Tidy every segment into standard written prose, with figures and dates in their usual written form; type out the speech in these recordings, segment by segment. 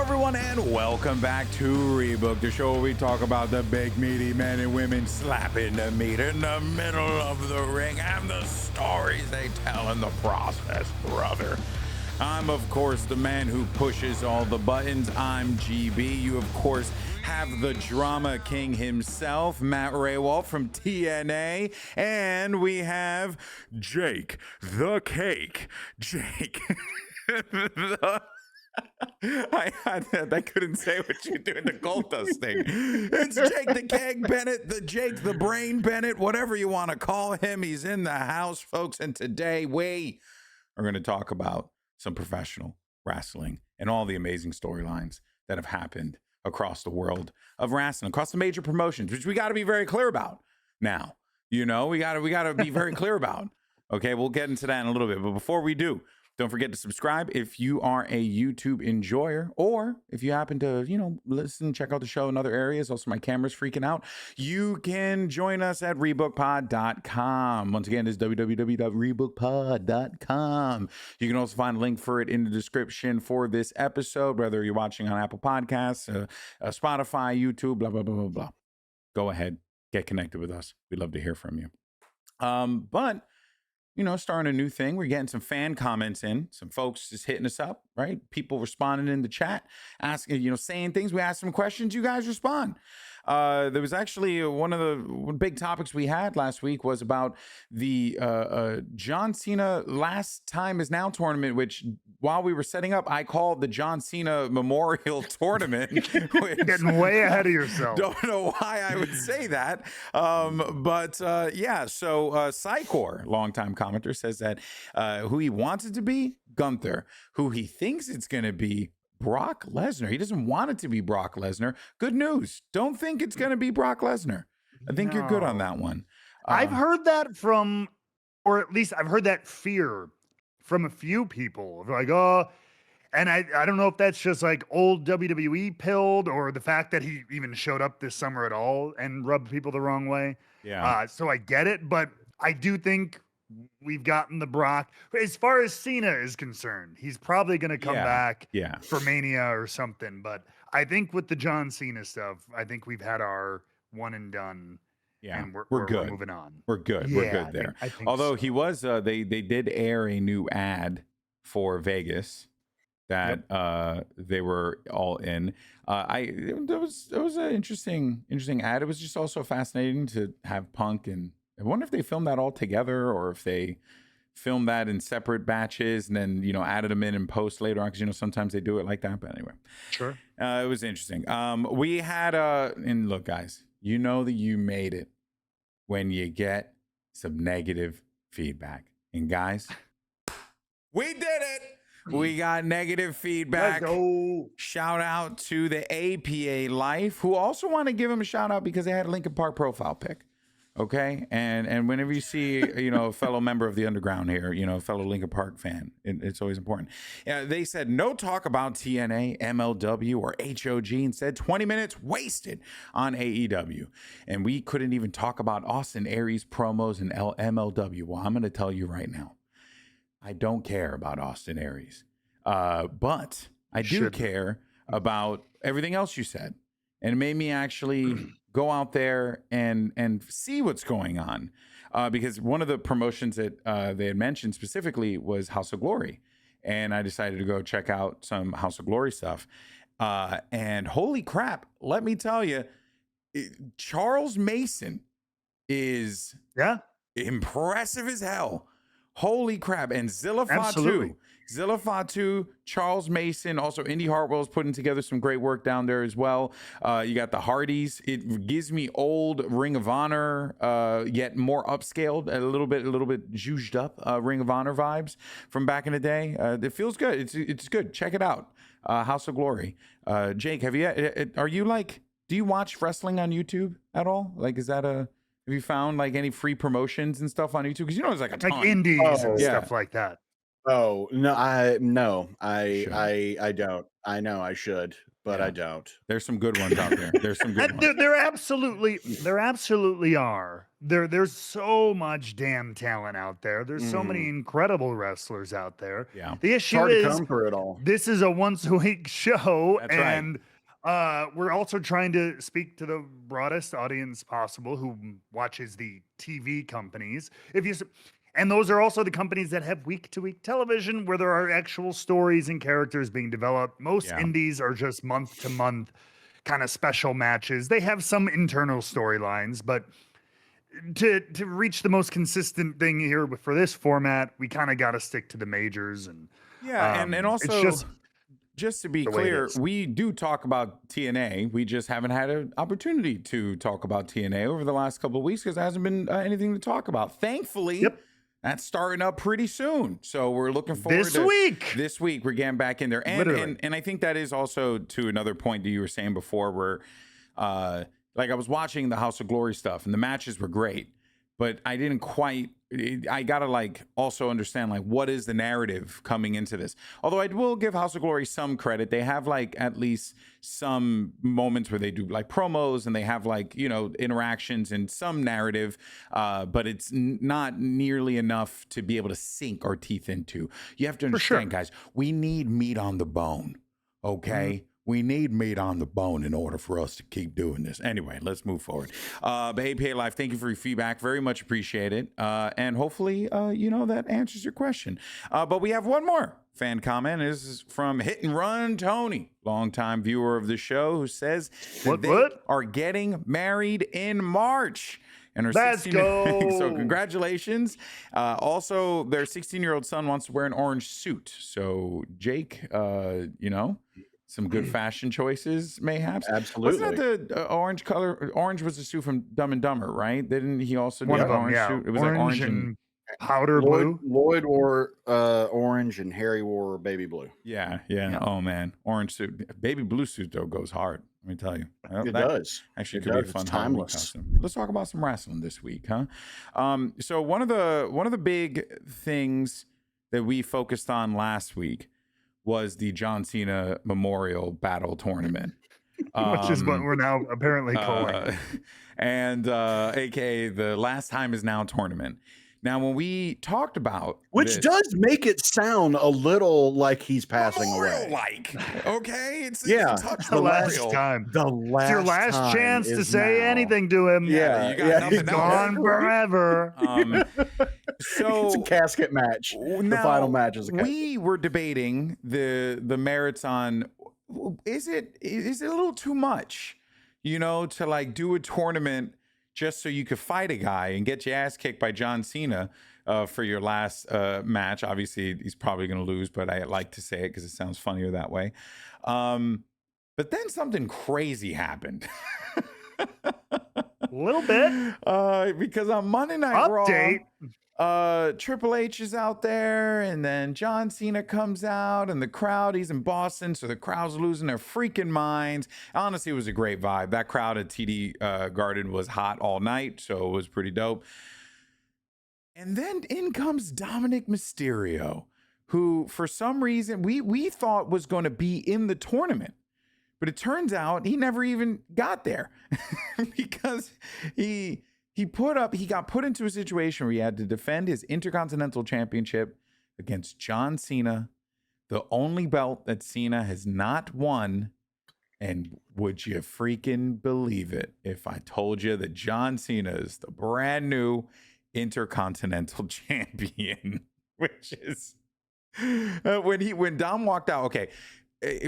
everyone, and welcome back to Rebook, the show where we talk about the big meaty men and women slapping the meat in the middle of the ring and the stories they tell in the process, brother. I'm, of course, the man who pushes all the buttons. I'm GB. You, of course, have the drama king himself, Matt Raywalt from TNA. And we have Jake the Cake. Jake. I couldn't say what you do in the Goldust thing. It's Jake the Keg Bennett, the Jake the Brain Bennett, whatever you want to call him. He's in the house, folks. And today we are going to talk about some professional wrestling and all the amazing storylines that have happened across the world of wrestling, across the major promotions, which we got to be very clear about now. You know, we got to be very clear about. Okay, we'll get into that in a little bit. But before we do, don't forget to subscribe if you are a YouTube enjoyer, or if you happen to, listen, check out the show in other areas. Also, my camera's freaking out. You can join us at rebookpod.com. Once again, it's www.rebookpod.com. You can also find a link for it in the description for this episode, whether you're watching on Apple Podcasts, Spotify, YouTube, blah, blah, blah, blah, blah. Go ahead, get connected with us. We'd love to hear from you. But starting a new thing. We're getting some fan comments in. Some folks just hitting us up, right? People responding in the chat, asking, saying things. We ask some questions. You guys respond. There was actually one of the big topics we had last week was about the John Cena Last Time Is Now tournament, which while we were setting up, I called the John Cena Memorial Tournament. Getting way ahead of yourself. Don't know why I would say that. But so Psychor, longtime commenter, says that who he wants it to be, Gunther. Who he thinks it's going to be, Brock Lesnar. He doesn't want it to be Brock Lesnar. Good news. Don't think it's going to be Brock Lesnar. I think you're good on that one. I've heard that from, or at least I've heard that fear from a few people. Like, and I don't know if that's just like old WWE pilled or the fact that he even showed up this summer at all and rubbed people the wrong way. Yeah. So I get it, but I do think we've gotten the Brock. As far as Cena is concerned, he's probably going to come back for Mania or something. But I think with the John Cena stuff, I think we've had our one and done. Yeah, and we're good. We're moving on. We're good. We're good there. I think Although so. he was, they did air a new ad for Vegas that they were all in. It was an interesting ad. It was just also fascinating to have Punk, and I wonder if they filmed that all together or if they filmed that in separate batches and then, added them in post later on. Cause sometimes they do it like that, but anyway, sure. It was interesting. We had, and look guys, you know that you made it when you get some negative feedback, and guys, we did it. We got negative feedback. Let's go. Shout out to the APA Life, who also want to give him a shout out because they had a Linkin Park profile pic. Okay, and whenever you see a fellow member of the underground here, a fellow Linkin Park fan, it's always important. They said no talk about TNA, MLW, or HOG. Instead, 20 minutes wasted on AEW, and we couldn't even talk about Austin Aries promos and MLW. Well, I'm going to tell you right now, I don't care about Austin Aries, but I do care about everything else you said, and it made me actually go out there and see what's going on, because one of the promotions that they had mentioned specifically was House of Glory, and I decided to go check out some House of Glory stuff, and holy crap, let me tell you, Charles Mason is impressive as hell. Holy crap. And Zilla Fatu, Charles Mason, also Indy Hartwell's putting together some great work down there as well. You got the Hardys. It gives me old Ring of Honor, yet more upscaled, a little bit zhuzhed up Ring of Honor vibes from back in the day. It feels good. It's good. Check it out. House of Glory. Jake, do you watch wrestling on YouTube at all? Like, have you found like any free promotions and stuff on YouTube? Because there's like a ton. Like indies and stuff like that. Oh no, I don't. I know I should, but Yeah. I don't. There's some good ones out there. There's some good And ones. there absolutely are. There's so much damn talent out there. There's so many incredible wrestlers out there. Yeah. The It's issue hard to is come through it all. this is a once a week show, That's right. and we're also trying to speak to the broadest audience possible who watches the TV companies. And those are also the companies that have week to week television where there are actual stories and characters being developed. Most indies are just month to month kind of special matches. They have some internal storylines, but to reach the most consistent thing here for this format, we kind of got to stick to the majors. And and also, it's just to be the way it clear, is. we do talk about TNA. We just haven't had an opportunity to talk about TNA over the last couple of weeks because there hasn't been anything to talk about. Thankfully, that's starting up pretty soon. So we're looking forward This week. This week, we're getting back in there. And I think that is also to another point that you were saying before where, like I was watching the House of Glory stuff and the matches were great, but I didn't quite, I gotta like also understand like what is the narrative coming into this. Although I will give House of Glory some credit. They have like at least some moments where they do like promos and they have like, you know, interactions and some narrative, but it's not nearly enough to be able to sink our teeth into. You have to understand, guys, we need meat on the bone, okay? We need meat on the bone in order for us to keep doing this. Anyway, let's move forward. But APA Live, thank you for your feedback. Very much appreciate it. And hopefully, you know, that answers your question. But we have one more fan comment. This is from Hit and Run Tony, longtime viewer of the show, who says that they are getting married in March. And Let's go. So congratulations. Also, their 16-year-old son wants to wear an orange suit. So Jake, you know, some good fashion choices, mayhaps. Absolutely. Wasn't that the orange color? Orange was the suit from Dumb and Dumber, right? Didn't he also do One an of them, orange yeah. suit? It was like orange and powder blue. Lloyd wore orange and Harry wore baby blue. yeah. Oh man, orange suit, baby blue suit though goes hard. Let me tell you, It does. Actually, It could be a does. fun It's Halloween timeless. costume. Let's talk about some wrestling this week, huh? So one of the big things that we focused on last week was the John Cena Memorial Battle Tournament, which is what we're now apparently calling. and aka the Last Time Is Now tournament. Now, when we talked about Which this, does make it sound a little like he's passing away. like, okay, it's Yeah. a touch The last memorial. time. The last It's your last time chance to is say now. anything to him. Yeah, you got yeah, nothing he's else. Gone forever. So It's a casket match. The now, final match is a casket. we were debating the merits on is it a little too much, you know, to like do a tournament just so you could fight a guy and get your ass kicked by John Cena for your last match. Obviously, he's probably going to lose, but I like to say it because it sounds funnier that way. But then something crazy happened. A little bit. Because on Monday Night Update. Raw, Triple H is out there, and then John Cena comes out, and the crowd, he's in Boston, so the crowd's losing their freaking minds. Honestly, it was a great vibe. That crowd at TD Garden was hot all night, so it was pretty dope. And then in comes Dominic Mysterio, who for some reason we thought was going to be in the tournament. But it turns out he never even got there because he got put into a situation where he had to defend his Intercontinental Championship against John Cena, the only belt that Cena has not won. And would you freaking believe it if I told you that John Cena is the brand new Intercontinental Champion, which is when Dom walked out. Okay.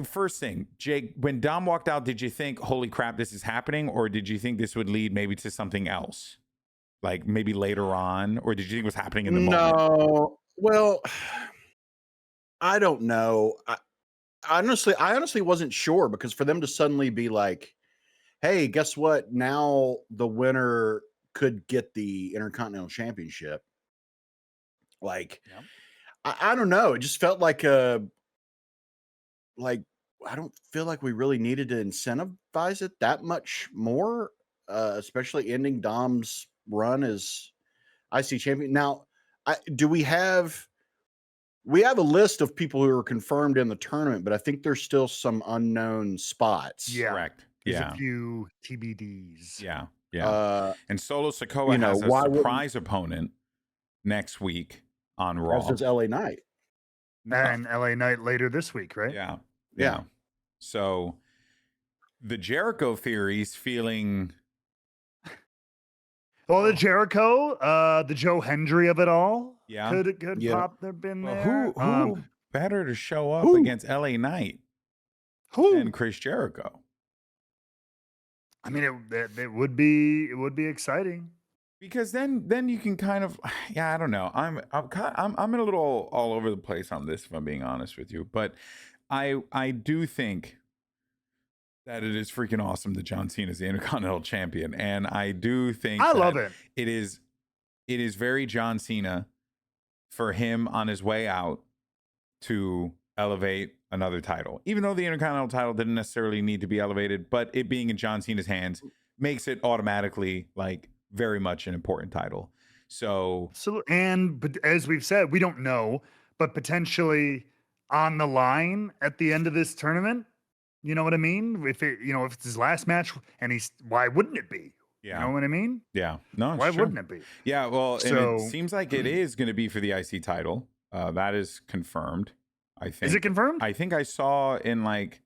First thing, Jake, when Dom walked out, did you think, holy crap, this is happening? Or did you think this would lead maybe to something else? Like maybe later on? Or did you think it was happening in the moment? No. Well, I don't know. I honestly wasn't sure because for them to suddenly be like, hey, guess what? Now the winner could get the Intercontinental Championship. Like, I don't know. It just felt like I don't feel like we really needed to incentivize it that much more, especially ending Dom's run as IC champion. Now, do we have we have a list of people who are confirmed in the tournament, but I think there's still some unknown spots. Yeah. Correct. There's Yeah. a few TBDs. Yeah. Yeah. And Solo Sikoa you know, has a why wouldn't- surprise opponent next week on Raw. As does LA Knight. And LA Knight later this week, right? Yeah. Yeah. So the Jericho theory's feeling. Well, the Jericho, the Joe Hendry of it all. Yeah. Could Yeah. pop there been Well, there. who better to show up who? against LA Knight Who? than Chris Jericho? I mean, it would be exciting. Because then you can kind of, yeah, I don't know. I'm in a little all over the place on this, if I'm being honest with you. But I do think that it is freaking awesome that John Cena is the Intercontinental Champion, and I do think I that love it. It is very John Cena for him on his way out to elevate another title, even though the Intercontinental title didn't necessarily need to be elevated, but it being in John Cena's hands makes it automatically like very much an important title. So But as we've said, we don't know, but potentially on the line at the end of this tournament, you know what I mean? If it's his last match, and why wouldn't it be? yeah, You know what I mean? yeah, no, it's Why true. wouldn't it be? Yeah, well, and So- it seems like it is going to be for the IC title. That is confirmed. I think. Is it confirmed? I think I saw in like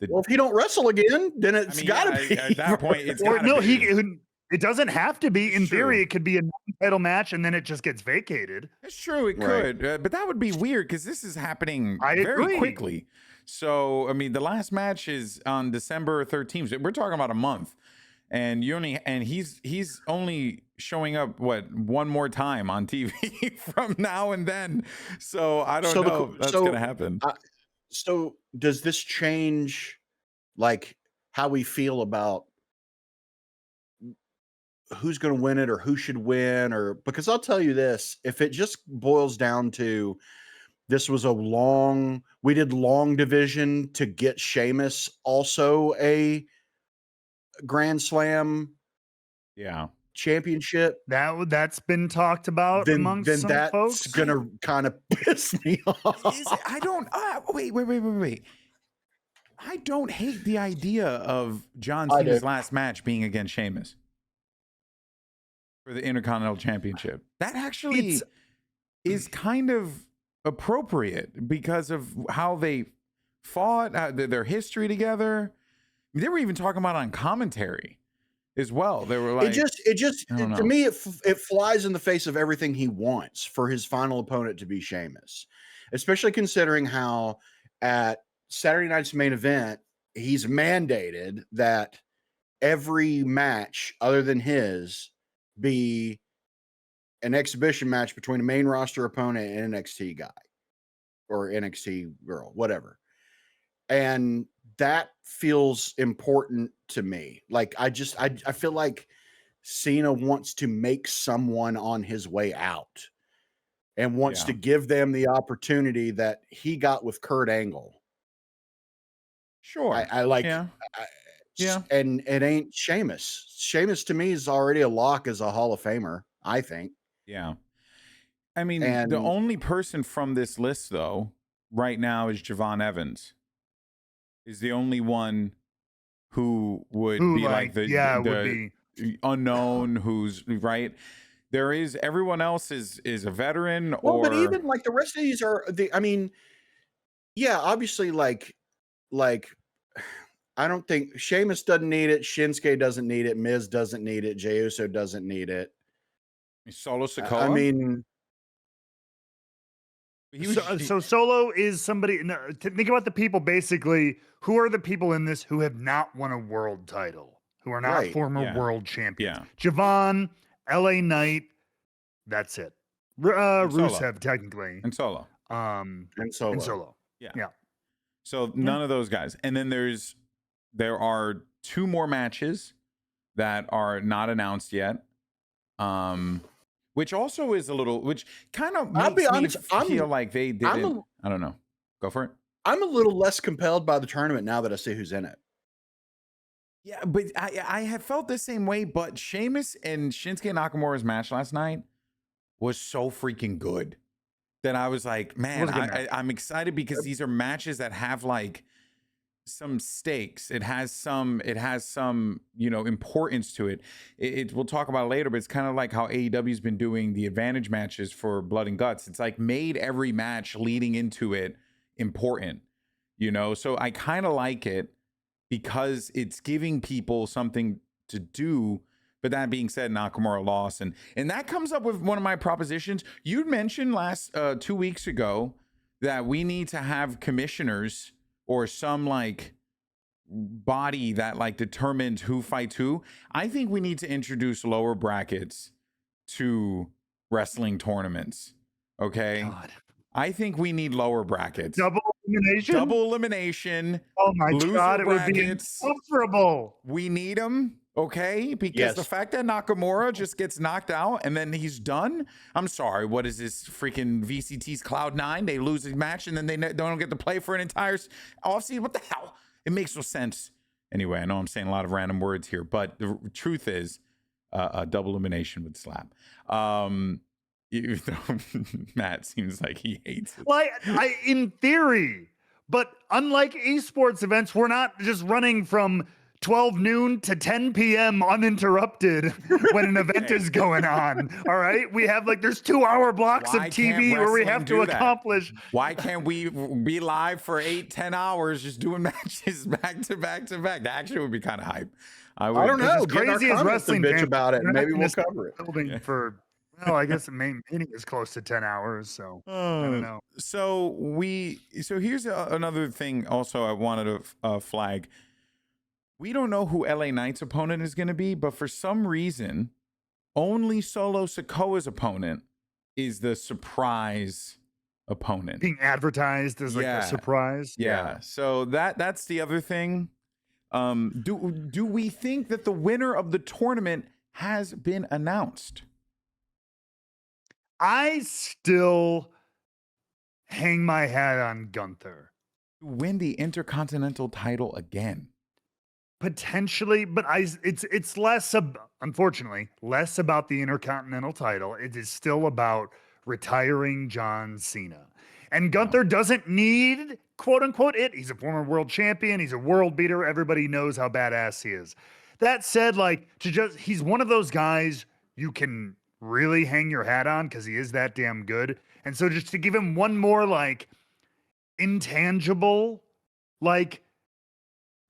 the. Well, if he don't wrestle again, then it's got to be. At that point. It's Or gotta no, be. it doesn't have to be. In It's theory, true. it could be a title match, and then it just gets vacated. It's true, it Right. could, but that would be weird because this is happening I very agree. quickly. So, I mean, the last match is on December 13th. We're talking about a month, and he's only showing up one more time on TV from now and then. So I don't know if that's gonna happen. So does this change like how we feel about who's going to win it or who should win? Or because I'll tell you this, if it just boils down to this was we did long division to get Sheamus also a Grand Slam Yeah. championship, That's been talked about then amongst some that's folks. gonna kind of piss me off. Is it, I don't. Wait. I don't hate the idea of John I Cena's do. last match being against Sheamus for the Intercontinental Championship. That actually is kind of appropriate because of how they fought, their history together. They were even talking about on commentary as well. They were like, it just I don't to know. me it flies in the face of everything he wants for his final opponent to be Sheamus, especially considering how at Saturday night's main event he's mandated that every match other than his be an exhibition match between a main roster opponent and an NXT guy or NXT girl, whatever. And that feels important to me. Like I feel like Cena wants to make someone on his way out and wants to give them the opportunity that he got with Kurt Angle. sure. I like, Yeah. Yeah. and it ain't Sheamus. Sheamus to me is already a lock as a Hall of Famer, I think. Yeah. I mean, the And- only person from this list, though, right now is Javon Evans. Is the only one who would be like the would be. unknown who's right. There is everyone else is a veteran Well, or but even like the rest of these are I mean, yeah, obviously like I don't think Sheamus doesn't need it, Shinsuke doesn't need it, Miz doesn't need it, Jey Uso doesn't need it. Solo Sikoa. I mean, he was, So Solo is somebody. No, think about the people. Basically, who are the people in this who have not won a world title, who are not Right, former yeah. world champions? Yeah. Javon, LA Knight. That's it. Solo. Rusev, technically. and Solo. and Solo. And Solo. Yeah. Yeah. So none of those guys. And then there are two more matches that are not announced yet. Which also is a little, which kind of I'll makes be honest, me feel like they didn't. a- I don't know. Go for it. I'm a little less compelled by the tournament now that I see who's in it. Yeah, but I have felt the same way. But Sheamus and Shinsuke Nakamura's match last night was so freaking good. that I was like, man, was a good match. I'm excited because these are matches that have like some stakes. It has some, you know, importance to it. We'll talk about it later, but it's kind of like how AEW's been doing the advantage matches for Blood and Guts. It's like made every match leading into it important, you know? So I kind of like it because it's giving people something to do. But that being said, Nakamura lost. And that comes up with one of my propositions. You'd mentioned 2 weeks ago that we need to have commissioners or some like body that like determines who fights who. I think we need to introduce lower brackets to wrestling tournaments. Okay. God. I think we need lower brackets. Double elimination. Oh my loser God, it would be brackets. uncomfortable. We need them. Okay, because the fact that Nakamura just gets knocked out and then he's done. I'm sorry. What is this freaking VCT's Cloud9? They lose a match and then they don't get to play for an entire offseason. What the hell? It makes no sense. Anyway, I know I'm saying a lot of random words here, but the truth is, a double elimination would slap. Matt seems like he hates it. Like, in theory, but unlike esports events, we're not just running from 12 noon to 10 p.m. uninterrupted when an event is going on. All right. We have like, there's 2-hour blocks of TV where we have to accomplish. Why can't we be live for 8-10 hours just doing matches back to back to back? That actually would be kind of hype. I don't know. Crazy as wrestling bitch about it. Maybe we'll cover it. Building for, well, I guess the main meeting is close to 10 hours. So I don't know. So here's another thing also I wanted to flag. We don't know who LA Knight's opponent is going to be, but for some reason, only Solo Sikoa's opponent is the surprise opponent. Being advertised as like a surprise. Yeah. So that's the other thing. Do we think that the winner of the tournament has been announced? I still hang my hat on Gunther. To win the Intercontinental title again. Potentially, but it's less unfortunately less about the Intercontinental title. It is still about retiring John Cena. And Gunther doesn't need, quote unquote, it. He's a former world champion. He's a world beater. Everybody knows how badass he is. That said, like, he's one of those guys you can really hang your hat on because he is that damn good. And so just to give him one more like intangible, like,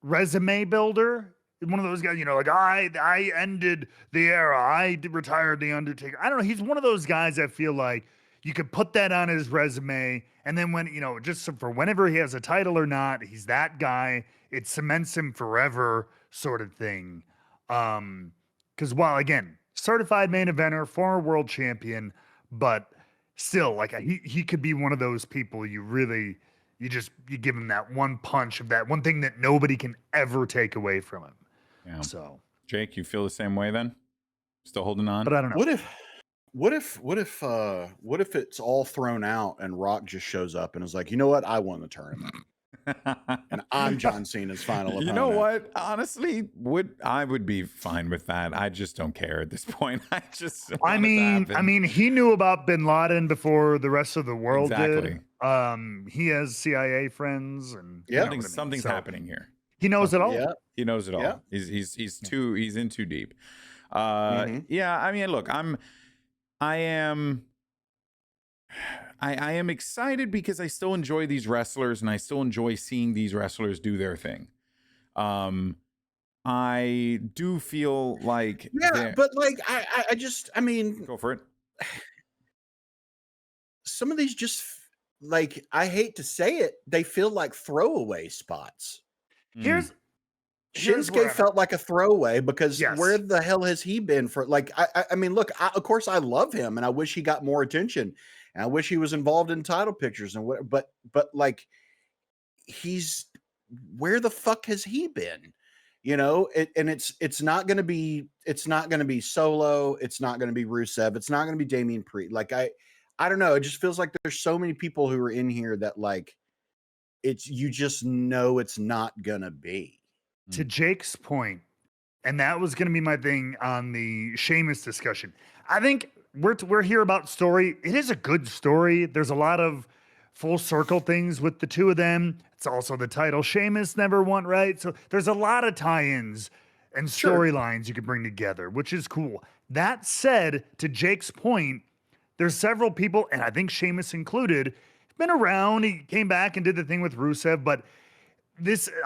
resume builder, one of those guys, you know, like I ended the era, I retired the Undertaker. I don't know. He's one of those guys I feel like you could put that on his resume, and then when, you know, just for whenever he has a title or not, he's that guy. It cements him forever, sort of thing. Because while again, certified main eventer, former world champion, but still, like he could be one of those people you give him that one punch of that one thing that nobody can ever take away from him. Yeah. So, Jake, you feel the same way then? Still holding on? But I don't know. What if it's all thrown out and Rock just shows up and is like, you know what? I won the tournament. And I'm John Cena's final opponent. You know what? Honestly, I would be fine with that. I just don't care at this point. I mean, he knew about Bin Laden before the rest of the world did. He has CIA friends, and something's happening here. He knows it all. Yeah. He knows it all. Yeah. He's in too deep. Yeah. I mean, look, I am excited because I still enjoy these wrestlers and I still enjoy seeing these wrestlers do their thing. I do feel like but like I mean, go for it. Some of these just, like, I hate to say it, they feel like throwaway spots. Here's Shinsuke felt like a throwaway because where the hell has he been for, like, I mean, look, of course I love him and I wish he got more attention and I wish he was involved in title pictures and what, but like, where the fuck has he been? You know, and it's not going to be Solo. It's not going to be Rusev. It's not going to be Damian Priest. Like, I don't know. It just feels like there's so many people who are in here that, like, you just know it's not going to be. To Jake's point, and that was going to be my thing on the Sheamus discussion. I think we're here about story. It is a good story. There's a lot of full circle things with the two of them. It's also the title Sheamus never won, right? So there's a lot of tie-ins and storylines you can bring together, which is cool. That said, to Jake's point, there's several people, and I think Sheamus included, been around. He came back and did the thing with Rusev, but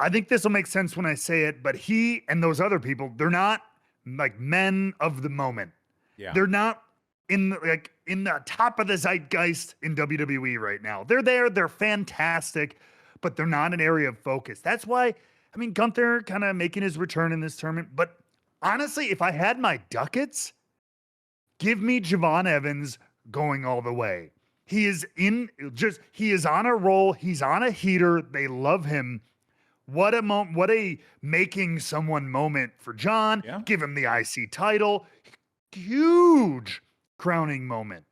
I think this will make sense when I say it, but he and those other people, they're not like men of the moment. Yeah. They're not in the top of the zeitgeist in WWE right now. They're there, they're fantastic, but they're not an area of focus. That's why, I mean, Gunther kind of making his return in this tournament, but honestly, if I had my ducats, give me Javon Evans going all the way. He is on a roll. He's on a heater. They love him. What a making someone moment for John. Yeah. Give him the IC title. Huge crowning moment.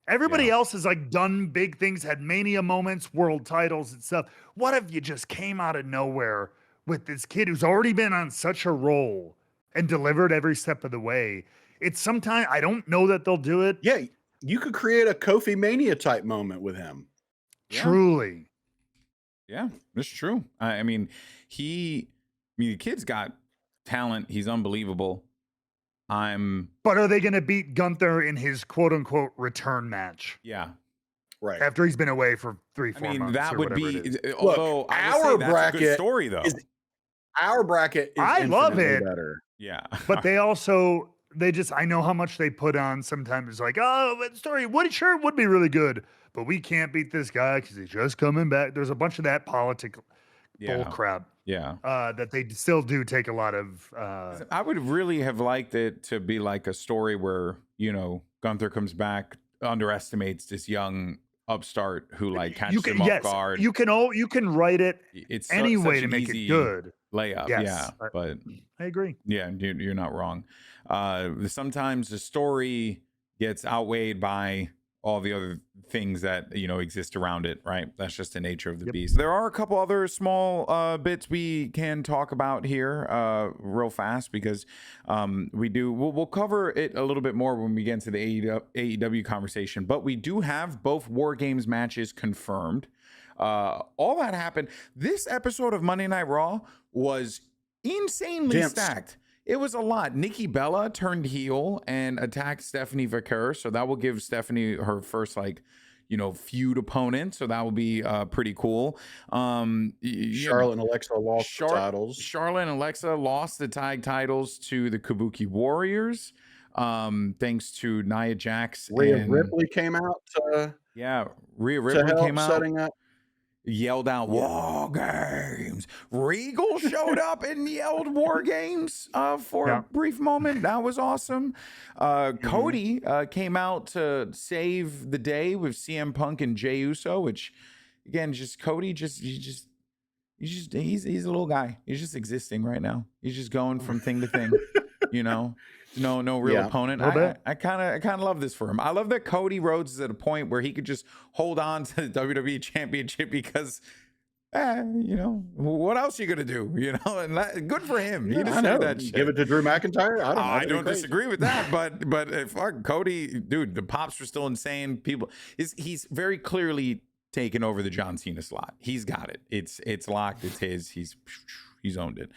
Everybody else has like done big things, had Mania moments, world titles and stuff. What if you just came out of nowhere with this kid who's already been on such a roll and delivered every step of the way? It's sometimes, I don't know that they'll do it. Yeah, you could create a Kofi Mania type moment with him. Truly. Yeah, that's true. I mean, the kid's got talent. He's unbelievable. But are they going to beat Gunther in his quote unquote return match? Yeah. Right. After he's been away for 3-4 months. That or would whatever be, it is. although Look, I would say our that's a bracket good story though. Our bracket is I love infinitely it. better. Yeah. But I know how much they put on sometimes. It's like, oh, but story would be really good, but we can't beat this guy because he's just coming back. There's a bunch of that bull crap. Yeah. That they still do take a lot of. I would really have liked it to be like a story where, Gunther comes back, underestimates this young upstart who like catches him off guard. You can write it any way to make it good. Layup. Yes, Yeah. But I agree. yeah, you're not wrong. Sometimes the story gets outweighed by all the other things that exist around it, right? That's just the nature of the beast. There are a couple other small bits we can talk about here real fast because we'll cover it a little bit more when we get into the AEW conversation, but we do have both War Games matches confirmed. All that happened. This episode of Monday Night Raw was insanely stacked. It was a lot. Nikki Bella turned heel and attacked Stephanie Vaquer. So that will give Stephanie her first feud opponent. So that will be pretty cool. Charlotte and Alexa lost the titles. Charlotte and Alexa lost the tag titles to the Kabuki Warriors. Thanks to Nia Jax. Rhea Ripley came out. Rhea Ripley came out. Setting up. Yelled out War Games. Regal showed up and yelled War Games for a brief moment. That was awesome. Cody came out to save the day with CM Punk and Jey Uso, which again, Cody he's a little guy. He's just existing right now. He's just going from thing to thing, No real opponent. I kind of love this for him. I love that Cody Rhodes is at a point where he could just hold on to the WWE Championship because, what else are you gonna do? And good for him. He deserved that shit. Give it to Drew McIntyre. I don't disagree with that, but fuck Cody, dude. The pops were still insane. He's very clearly taken over the John Cena slot. He's got it. It's locked. It's his. He's owned it.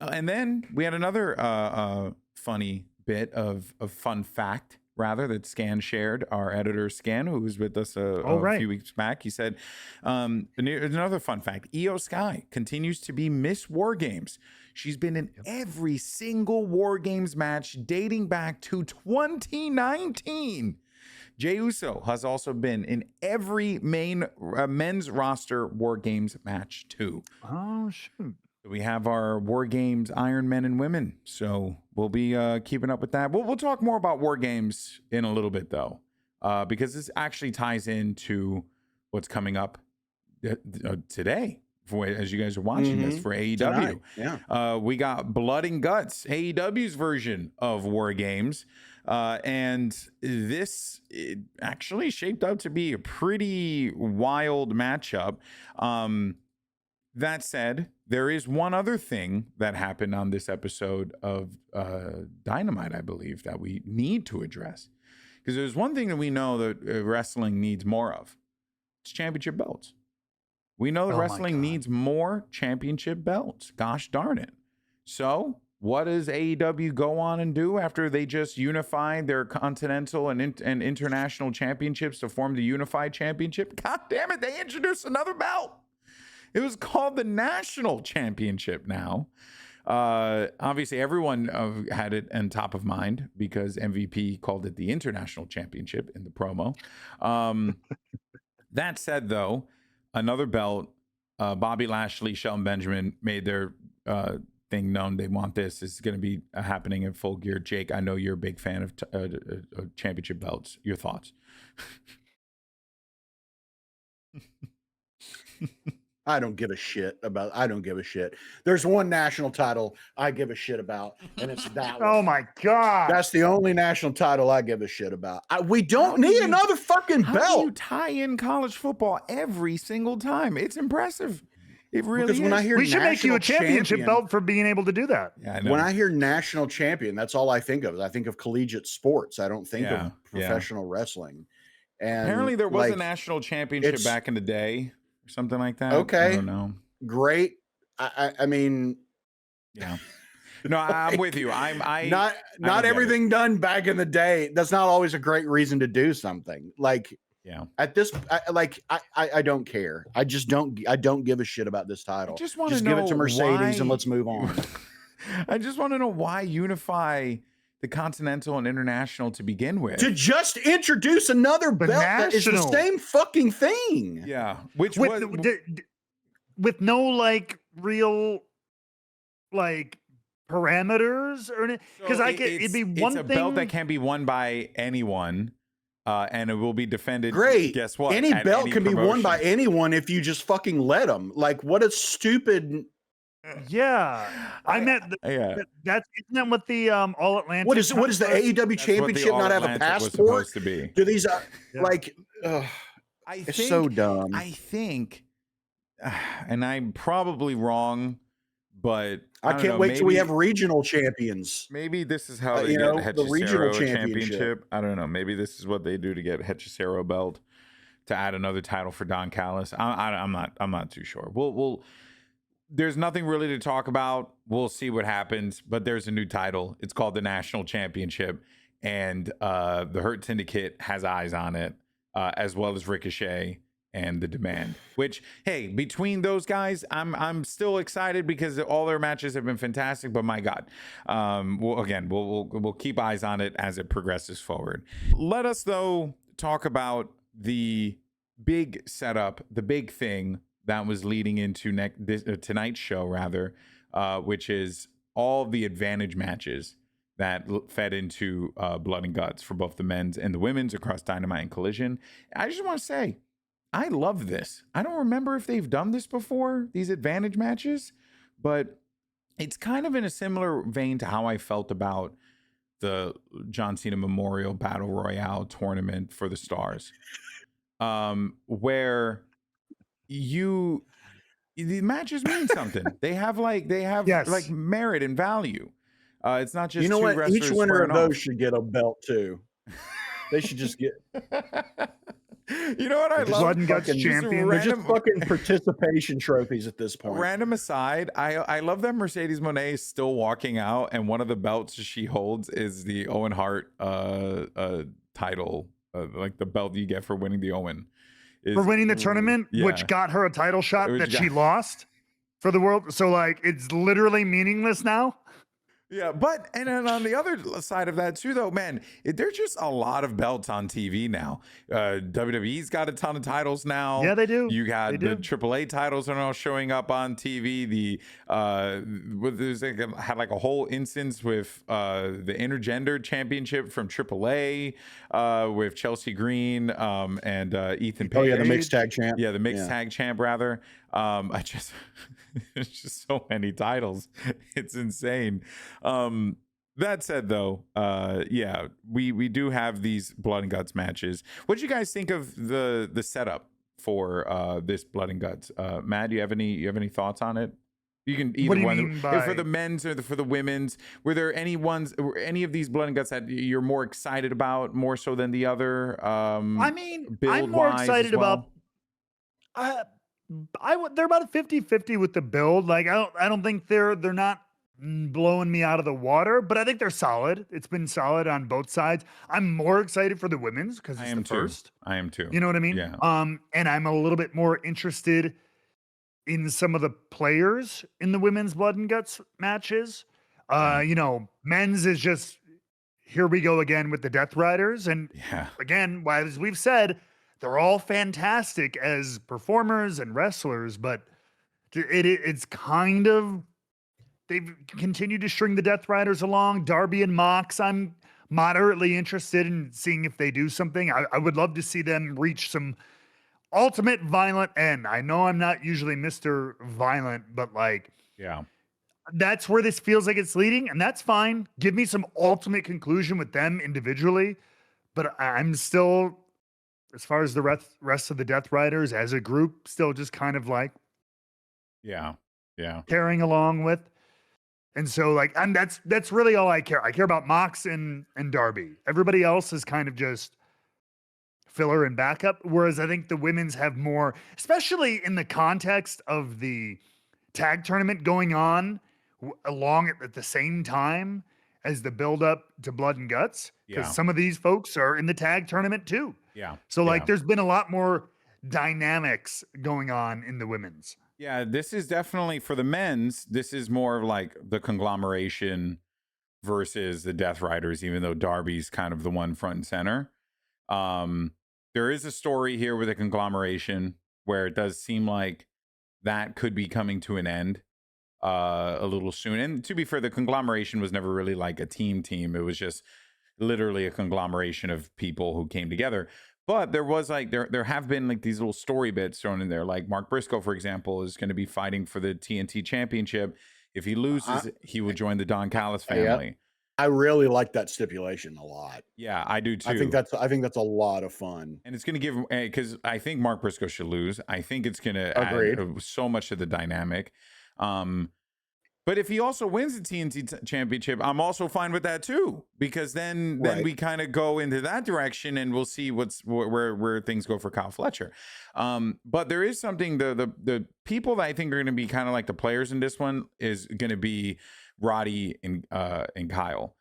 And then we had another funny bit of fun fact, rather, that Scan shared. Our editor, Scan, who was with us a few weeks back, he said, another fun fact, Iyo Sky continues to be Miss War Games. She's been in every single War Games match dating back to 2019. Jey Uso has also been in every main men's roster War Games match too. Oh, shoot. We have our War Games Iron Men and Women, so we'll be keeping up with that. We'll talk more about War Games in a little bit, though, because this actually ties into what's coming up today, as you guys are watching this for AEW. Tonight. Yeah. We got Blood and Guts, AEW's version of War Games, and this actually shaped up to be a pretty wild matchup. That said, there is one other thing that happened on this episode of Dynamite, I believe, that we need to address. Because there's one thing that we know that wrestling needs more of. It's championship belts. We know that wrestling needs more championship belts. Gosh darn it. So what does AEW go on and do after they just unified their continental and international championships to form the unified championship? God damn it, they introduced another belt. It was called the National Championship now. Obviously, everyone had it on top of mind because MVP called it the International Championship in the promo. That said, though, another belt, Bobby Lashley, Shelton Benjamin made their thing known. They want this. It's going to be happening in Full Gear. Jake, I know you're a big fan of championship belts. Your thoughts? I don't give a shit. There's one national title I give a shit about, and it's that one. Oh my God. That's the only national title I give a shit about. We don't need another fucking belt. How do you tie in college football every single time? It's impressive. It really because when is. I hear we should make you a championship belt for being able to do that. Yeah, I know. When I hear national champion, that's all I think of. I think of collegiate sports. I don't think of professional wrestling. And apparently there was a national championship back in the day or something like that. Okay. I don't know. Great. I mean, yeah. No, I'm with you. Not everything done back in the day. That's not always a great reason to do something. Like, yeah. At this, I don't care. I don't give a shit about this title. I just want to give it to Mercedes and let's move on. I just want to know why unify the Continental and International to begin with. To just introduce another belt that is the same fucking thing. Yeah. With no like real like parameters or anything. Because it'd be one thing. It's a belt that can be won by anyone. And it will be defended. Great. Guess what? Any belt can be won by anyone if you just fucking let them. Like, what a stupid. Yeah, I meant that's isn't that what the All Atlantic? What is the AEW Championship not have a passport? To be. Do these like? It's so dumb. I think, and I'm probably wrong, but I can't wait till we have regional champions. Maybe this is how they get the regional championship. I don't know. Maybe this is what they do to get Hechicero belt to add another title for Don Callis. I'm not too sure. We'll there's nothing really to talk about. We'll see what happens. But there's a new title. It's called the National Championship, and the Hurt Syndicate has eyes on it, as well as Ricochet and the Demand. Which, hey, between those guys, I'm still excited because all their matches have been fantastic. But my God, we'll keep eyes on it as it progresses forward. Let us though talk about the big setup, the big thing that was leading into tonight's show, rather, which is all the advantage matches that fed into Blood and Guts for both the men's and the women's across Dynamite and Collision. I just want to say, I love this. I don't remember if they've done this before, these advantage matches, but it's kind of in a similar vein to how I felt about the John Cena Memorial Battle Royale tournament for the Stars, where the matches mean something. They have like merit and value. It's not just each winner of those should get a belt too. They should just get. You know what I love? Blood and Guts champion. They're just fucking participation trophies at this point. Random aside, I love that Mercedes Mone is still walking out, and one of the belts she holds is the Owen Hart title, like the belt you get for winning the Owen. For winning the tournament, which got her a title shot she lost for the world. So like it's literally meaningless now. Yeah, but and then on the other side of that too, though, man, there's just a lot of belts on TV now. WWE's got a ton of titles now. Yeah, they do. You got the AAA titles are now showing up on TV. Had like a whole instance with the Intergender Championship from AAA with Chelsea Green and Ethan Page. Oh yeah, the mixed tag champ. Yeah, the mixed tag champ rather. It's just so many titles. It's insane. That said, though, we do have these Blood and Guts matches. What do you guys think of the setup for this Blood and Guts? Matt, do you have any thoughts on it? You can What either do you one. mean If for by? the men's or for the women's, were there any of these blood and guts that you're more excited about more so than the other? I mean, I'm Build more wise as excited about. well. Uh, they're about 50-50 with the build. Like I don't think they're not blowing me out of the water, but I think they're solid. It's been solid on both sides. I'm more excited for the women's because I it's am the too. first. I am too. You know what I mean? Yeah. And I'm a little bit more interested in some of the players in the women's blood and guts matches. Yeah. You know, men's is just here we go again with the Death Riders. And Yeah. again, as we've said, they're all fantastic as performers and wrestlers, but it's kind of they've continued to string the Death Riders along. Darby and Mox, I'm moderately interested in seeing if they do something. I would love to see them reach some ultimate violent end. I know I'm not usually Mr. Violent, but like Yeah. that's where this feels like it's leading, and that's fine. Give me some ultimate conclusion with them individually, but I'm still, as far as the rest of the Death Riders as a group, still just kind of like Yeah. Yeah. carrying along with. And so like, and that's really all I care. I care about Mox and Darby. Everybody else is kind of just filler and backup. Whereas I think the women's have more, especially in the context of the tag tournament going on along at the same time as the build up to Blood and Guts. Because Yeah. some of these folks are in the tag tournament too. Yeah. So like Yeah. there's been a lot more dynamics going on in the women's. Yeah, this is definitely for the men's. This is more of like the conglomeration versus the Death Riders, even though Darby's kind of the one front and center. There is a story here with a conglomeration where it does seem like that could be coming to an end a little soon. And to be fair, the conglomeration was never really like a team. It was just literally a conglomeration of people who came together. But there was like there have been like these little story bits thrown in there. Like Mark Briscoe, for example, is going to be fighting for the TNT Championship. If he loses, he would join the Don Callis family. I really like that stipulation a lot. Yeah, I do too. I think that's a lot of fun. And it's going to give him, because I think Mark Briscoe should lose. I think it's going to Agreed. add so much to the dynamic. But if he also wins the TNT Championship, I'm also fine with that too, because then Right. we kind of go into that direction, and we'll see where things go for Kyle Fletcher. But there is something, the people that I think are going to be kind of like the players in this one is going to be Roddy and Kyle,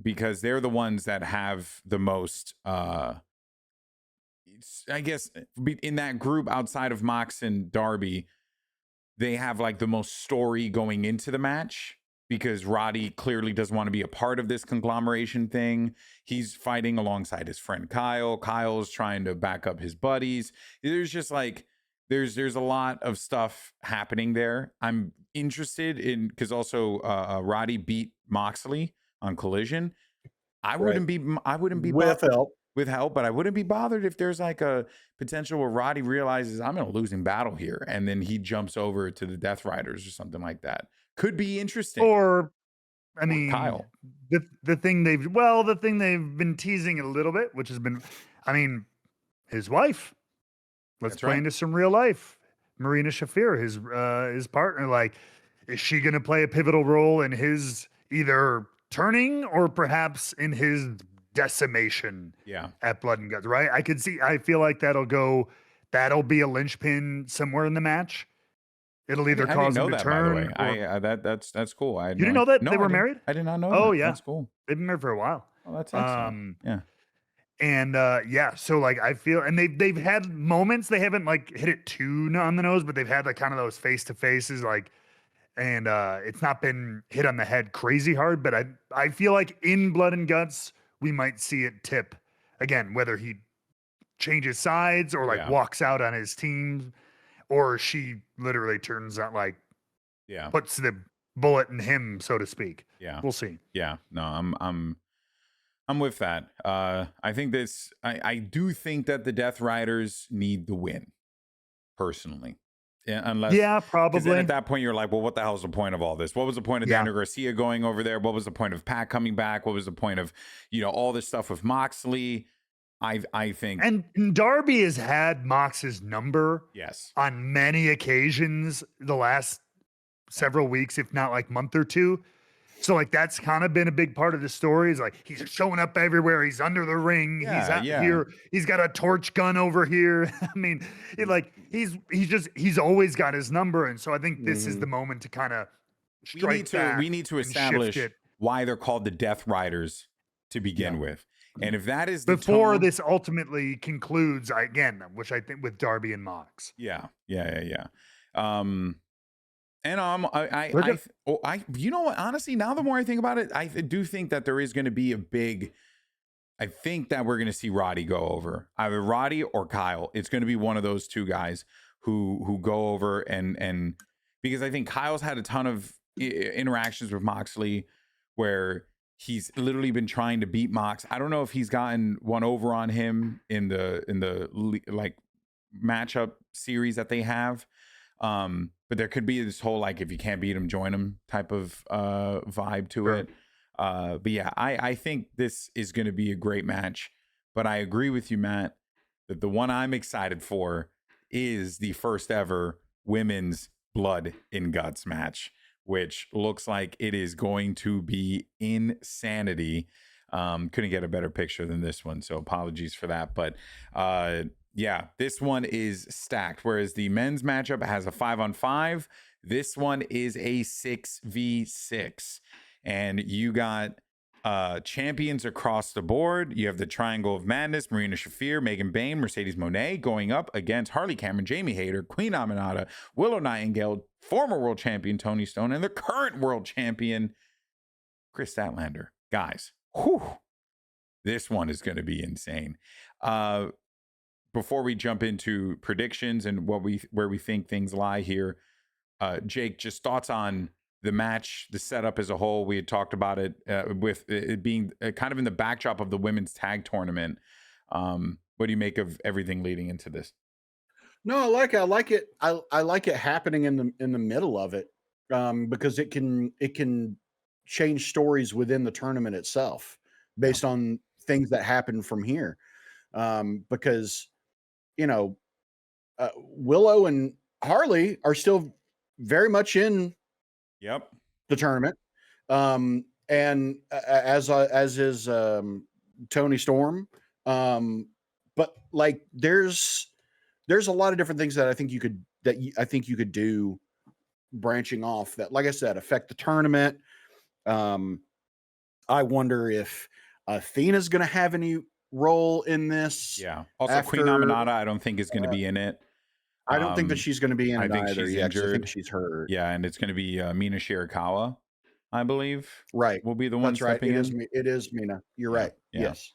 because they're the ones that have the most, I guess, in that group outside of Mox and Darby. They have like the most story going into the match, because Roddy clearly doesn't want to be a part of this conglomeration thing. He's fighting alongside his friend Kyle. Kyle's trying to back up his buddies. There's just like, there's a lot of stuff happening there. I'm interested in, because also Roddy beat Moxley on Collision. I wouldn't be With help. with help, but I wouldn't be bothered if there's like a potential where Roddy realizes I'm in a losing battle here, and then he jumps over to the Death Riders or something like that. Could be interesting. Or, I mean, Kyle. the thing they've been teasing a little bit, which has been, I mean, his wife. Let's That's play right. into some real life. Marina Shafir, his partner, like, is she going to play a pivotal role in his either turning or perhaps in his decimation Yeah. at Blood and Guts, right? I feel like that'll be a linchpin somewhere in the match. It'll either I cause didn't know him to that, turn. by the way. That's cool. You didn't know that No, they I were didn't. married? I did not know Oh, that. yeah. That's cool. They've been married for a while. Oh, that's excellent. Yeah. And yeah, so like I feel, and they've had moments, they haven't like hit it too on the nose, but they've had like kind of those face to faces, like, and it's not been hit on the head crazy hard, but I feel like in Blood and Guts we might see it tip again, whether he changes sides or like Yeah. walks out on his team, or she literally turns out like Yeah. puts the bullet in him, so to speak. Yeah. We'll see. Yeah. No, I'm with that. I think I do think that the Death Riders need the win, personally. Yeah, unless, Yeah, because probably. then at that point you're like, well, what the hell is the point of all this? What was the point of Yeah. Daniel Garcia going over there? What was the point of Pac coming back? What was the point of, all this stuff with Moxley? I think, And Darby has had Mox's number yes. on many occasions the last several weeks, if not like month or two. So like that's kind of been a big part of the story. Is like he's showing up everywhere. He's under the ring. He's out here. He's got a torch gun over here. I mean, he's always got his number. And so I think this is the moment to kind of strike back. We need to establish why they're called the Death Riders to begin with. And if that is the before this ultimately concludes, which I think with Darby and Mox. Yeah. And you know what? Honestly, now the more I think about it, I do think that there is going to be I think that we're going to see Roddy go over, either Roddy or Kyle. It's going to be one of those two guys who go over and because I think Kyle's had a ton of interactions with Moxley where he's literally been trying to beat Mox. I don't know if he's gotten one over on him in the like matchup series that they have. But there could be this whole, like, if you can't beat him, join him type of vibe to it. But yeah, I think this is going to be a great match. But I agree with you, Matt, that the one I'm excited for is the first ever women's blood and guts match, which looks like it is going to be insanity. Couldn't get a better picture than this one, so apologies for that. But yeah, this one is stacked. Whereas the men's matchup has a 5-on-5, this one is a 6v6. And you got champions across the board. You have the Triangle of Madness, Marina Shafir, Megan Bayne, Mercedes Mone going up against Harley Cameron, Jamie Hayter, Queen Aminata, Willow Nightingale, former world champion Toni Stone, and the current world champion Kris Statlander. Guys, this one is going to be insane. Before we jump into predictions and where we think things lie here, Jake, just thoughts on the match, the setup as a whole. We had talked about it with it being kind of in the backdrop of the women's tag tournament. What do you make of everything leading into this? No, I like it. I like it happening in the middle of it because it can change stories within the tournament itself based on things that happen from here. Because Willow and Harley are still very much in the tournament. And as is Toni Storm. But like there's a lot of different things that I think you could do branching off that, like I said, affect the tournament. I wonder if Athena's going to have any role in this. Yeah. Also, Queen Aminata, I don't think is going to be in it. I don't think that she's going to be in it think either. She's injured. I think she's hurt. Yeah, and it's going to be Mina Shirakawa, I believe. Right. Will be the one stepping in. It is Mina. You're right. Yeah. Yes.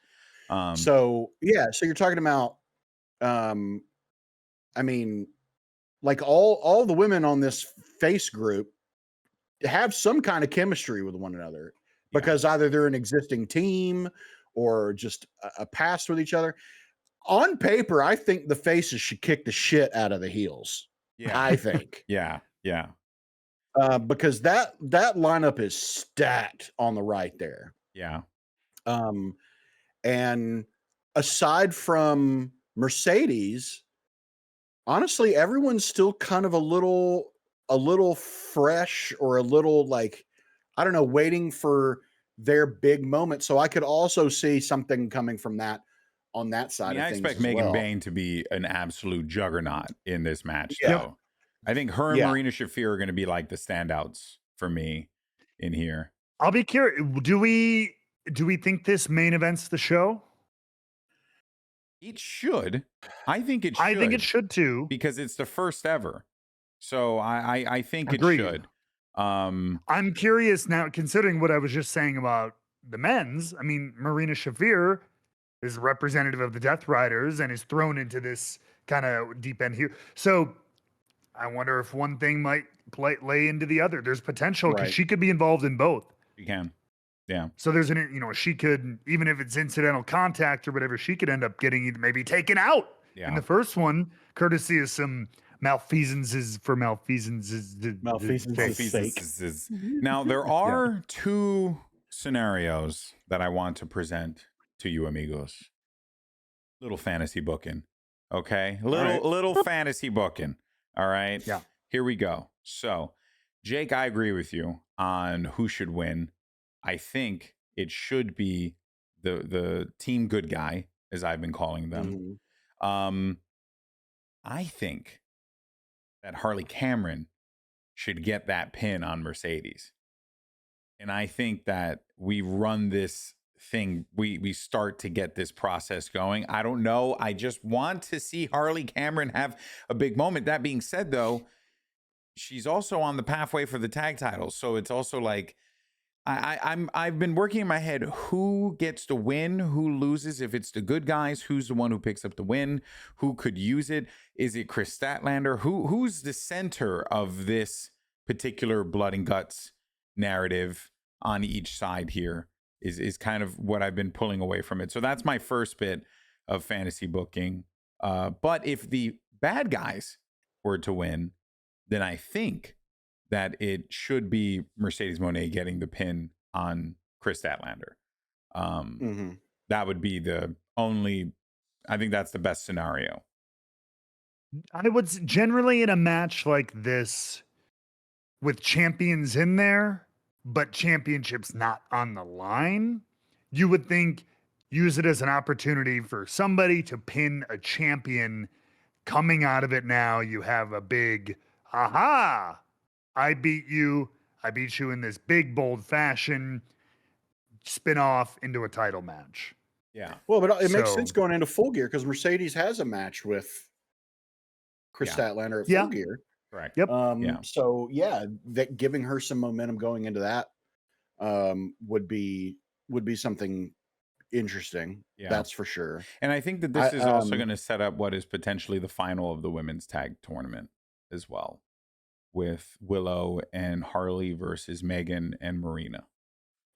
So you're talking about I mean, like all the women on this face group have some kind of chemistry with one another because either they're an existing team or just a past with each other. On paper, I think the faces should kick the shit out of the heels. Yeah. I think. Yeah. Because that lineup is stacked on the right there. Yeah. And aside from Mercedes, honestly, everyone's still kind of a little fresh or a little like, I don't know, waiting for their big moment. So I could also see something coming from that on that side of things. I expect Megan Bayne to be an absolute juggernaut in this match. Yeah. So I think her and Marina Shafir are going to be like the standouts for me in here. I'll be curious. Do we think this main events the show? It should. I think it should. I think it should too. Because it's the first ever. So I think Agreed. It should. I'm curious now, considering what I was just saying about the men's. I mean, Marina Shafir is representative of the Death Riders and is thrown into this kind of deep end here. So I wonder if one thing might lay into the other. There's potential because she could be involved in both. She can. Yeah. So there's she could, even if it's incidental contact or whatever, she could end up getting maybe taken out in the first one, courtesy of some malfeasances for malfeasances. Now, there are two scenarios that I want to present to you, amigos. Little fantasy booking. Okay? Little fantasy booking. All right? Yeah. Here we go. So, Jake, I agree with you on who should win. I think it should be the team good guy, as I've been calling them. Mhm. I think that Harley Cameron should get that pin on Mercedes. And I think that we run this thing, we start to get this process going. I don't know. I just want to see Harley Cameron have a big moment. That being said, though, she's also on the pathway for the tag titles. So it's also like I've been working in my head who gets to win, who loses. If it's the good guys, who's the one who picks up the win, who could use it? Is it Kris Statlander? Who's the center of this particular blood and guts narrative on each side here is kind of what I've been pulling away from it. So that's my first bit of fantasy booking. But if the bad guys were to win, then I think that it should be Mercedes Mone getting the pin on Kris Statlander. That would be the only, I think that's the best scenario. I would generally in a match like this with champions in there, but championships not on the line, you would think use it as an opportunity for somebody to pin a champion. Coming out of it now, you have a big, aha, I beat you in this big, bold fashion, spin off into a title match. Yeah. Well, but it makes So- sense going into Full Gear because Mercedes has a match with Kris Yeah. Statlander at Yeah. Full Gear. Correct. Yep. Yeah. So yeah, that giving her some momentum going into that would be something interesting. Yeah. That's for sure. And I think that this is also going to set up what is potentially the final of the women's tag tournament as well, with Willow and Harley versus Megan and Marina.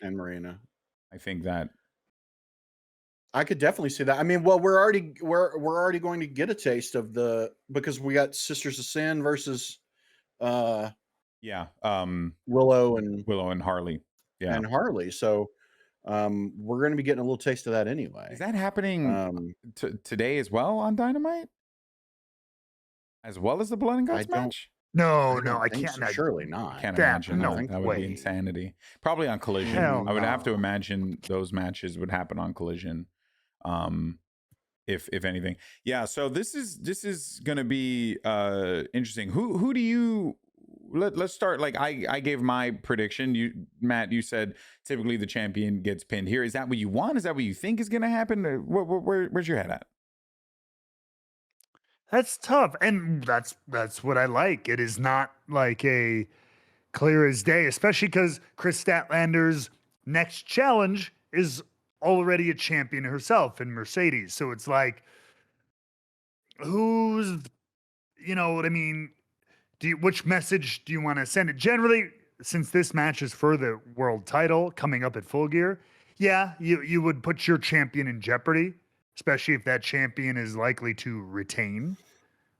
I think that I could definitely see that. I mean, well, we're already going to get a taste of because we got Sisters of Sin versus Willow and Harley. Yeah. and Harley. So we're going to be getting a little taste of that anyway. Is that happening today as well on Dynamite? As well as the Blood and Guts match? No, I think can't. so. Surely not. Can't That- imagine. no That would way. be insanity. Probably on Collision. Hell I would have to no. imagine those matches would happen on Collision. If anything. Yeah, so this is gonna be interesting. Who do you let's start, like I gave my prediction. Matt, you said typically the champion gets pinned here. Is that what you want? Is that what you think is gonna happen? Where's your head at? That's tough. And that's what I like. It is not like a clear as day, especially because Kris Statlander's next challenge is already a champion herself in Mercedes. So it's like, who's, you know what I mean? Which message do you want to send it? Generally, since this match is for the world title coming up at Full Gear, yeah, you would put your champion in jeopardy, especially if that champion is likely to retain,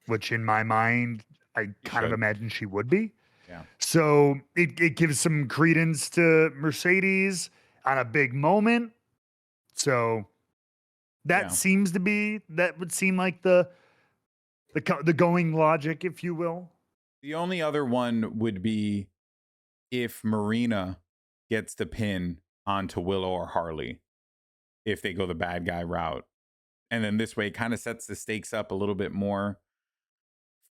which in my mind, I kind of imagine she would be. Yeah. So it gives some credence to Mercedes on a big moment. So that would seem like the going logic, if you will. The only other one would be if Marina gets the pin onto Willow or Harley, if they go the bad guy route. And then this way it kind of sets the stakes up a little bit more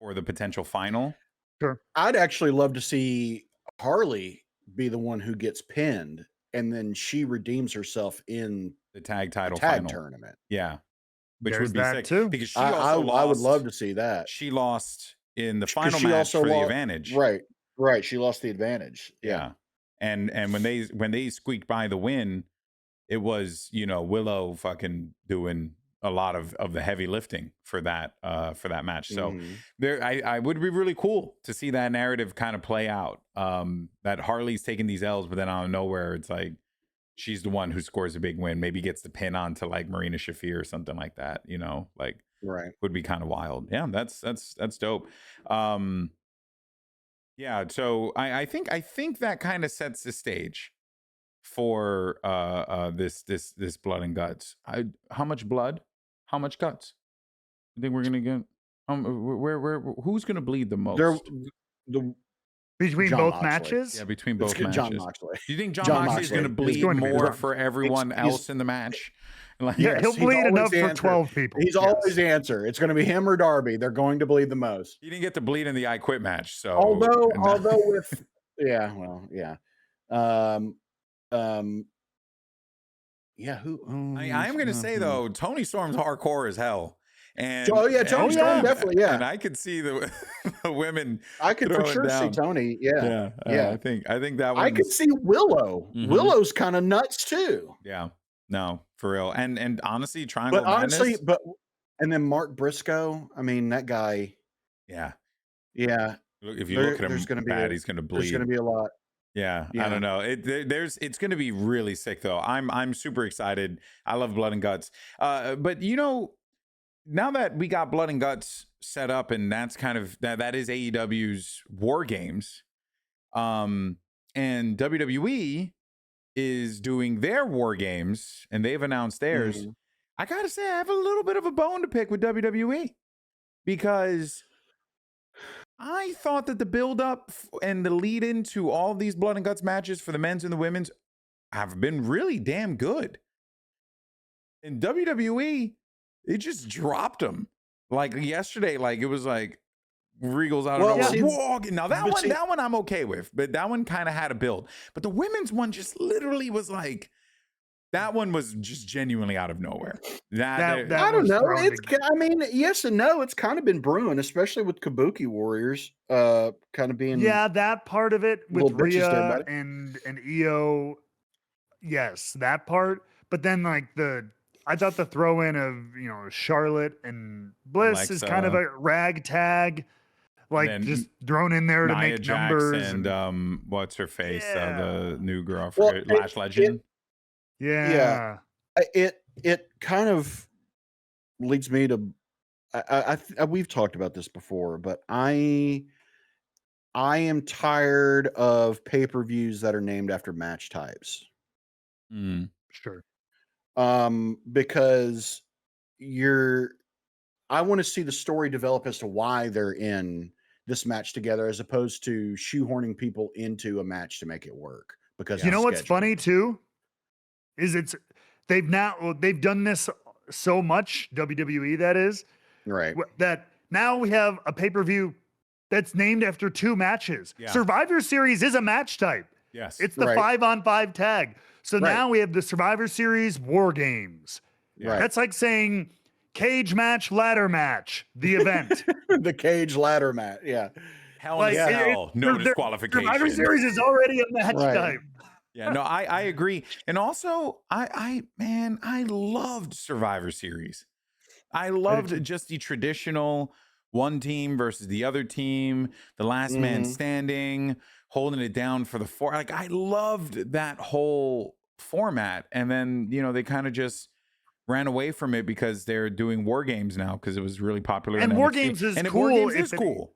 for the potential final. Sure. I'd actually love to see Harley be the one who gets pinned and then she redeems herself in The tag title tag final. tournament. Yeah. Which There's would be that sick. too. Because she I also lost. would love to see that. She lost in the 'Cause final she match also for the lost- advantage. Right. She lost the advantage. Yeah. And when they squeaked by the win, it was, Willow fucking doing a lot of the heavy lifting for that match. So Mhm. I would be really cool to see that narrative kind of play out. That Harley's taking these L's, but then out of nowhere, it's like she's the one who scores a big win, maybe gets the pin on to like Marina Shafir or something like that, like Right. would be kind of wild. Yeah, that's dope. Yeah, so I think that kind of sets the stage for this blood and guts. How much blood? How much guts? I think we're gonna get where who's gonna bleed the most? Between John both Moxley. matches? Yeah, between It's both matches. John Moxley. Do you think John John Moxley is going to Moxley is bleed going to be more rough. for everyone He's- else in the match? Like, Yeah, he'll He's bleed always enough the for answer. 12 people. He's always the answer. It's going to be him or Darby. They're going to bleed the most. he didn't get to bleed in the I Quit match. So Although and, with yeah, who? I am going to say though, Tony Storm's hardcore as hell. And Tony Storm definitely, and I could see the women. I could for throwing sure down. see Tony. Yeah. I think that one. I could see Willow. Mhm. Willow's kind of nuts too. Yeah, no, for real. And honestly, Triangle But honestly, Madness, and then Mark Briscoe. I mean, that guy. yeah. Yeah, If you look at him there's gonna be bad, a- he's going to there's bleed. going to be a lot. Yeah, I Yeah. don't know. It's going to be really sick though. I'm super excited. I love Blood and Guts. But now that we got Blood and Guts set up, and that's kind of that is AEW's War Games, and WWE is doing their War Games, and they've announced theirs. Mhm. I gotta say, I have a little bit of a bone to pick with WWE because I thought that the build up and the lead into all these Blood and Guts matches for the men's and the women's have been really damn good. In WWE, it just dropped them. Like yesterday, like it was like Regal's out of Well, nowhere. see- Walking. Now that but one, see- that one I'm okay with, but that one kind of had a build. But the women's one just literally was like, that one was just genuinely out of nowhere. That I don't was know. thrown It's. together. I mean, yes and no. It's kind of been brewing, especially with Kabuki Warriors. Kind of being. Yeah, that part of it with Little britches there, Rhea buddy. and Iyo. Yes, that part. But then I thought the throw in of Charlotte and Bliss is kind of Alexa. a ragtag, like Then just thrown in there to Nia make Jax numbers. and what's her face? Yeah. The new girl, Well, Lash Legend. yeah. It kind of leads me to. We've talked about this before, but I am tired of pay-per-views that are named after match types. Mm. Sure. Because I want to see the story develop as to why they're in this match together, as opposed to shoehorning people into a match to make it work. Because You know of what's schedule. funny too? Is they've done this so much, WWE that is, right? that now we have a pay-per-view that's named after 2 matches. Yeah. Survivor Series is a match type. Yes. It's the Right. 5-on-5 tag. So Right. now we have the Survivor Series War Games. Right. That's like saying cage match, ladder match, the event. The cage ladder match. Yeah. Hell Like, in a Cell, no Survivor disqualification. Series is already a match Right. type. Yeah, no, I agree. And also, I loved Survivor Series. I loved just the traditional one team versus the other team, the last man standing, holding it down for the 4. Like, I loved that whole format. And then, they kind of just ran away from it because they're doing War Games now because it was really popular. And in War NXT. Games is and cool War Games if is it- cool.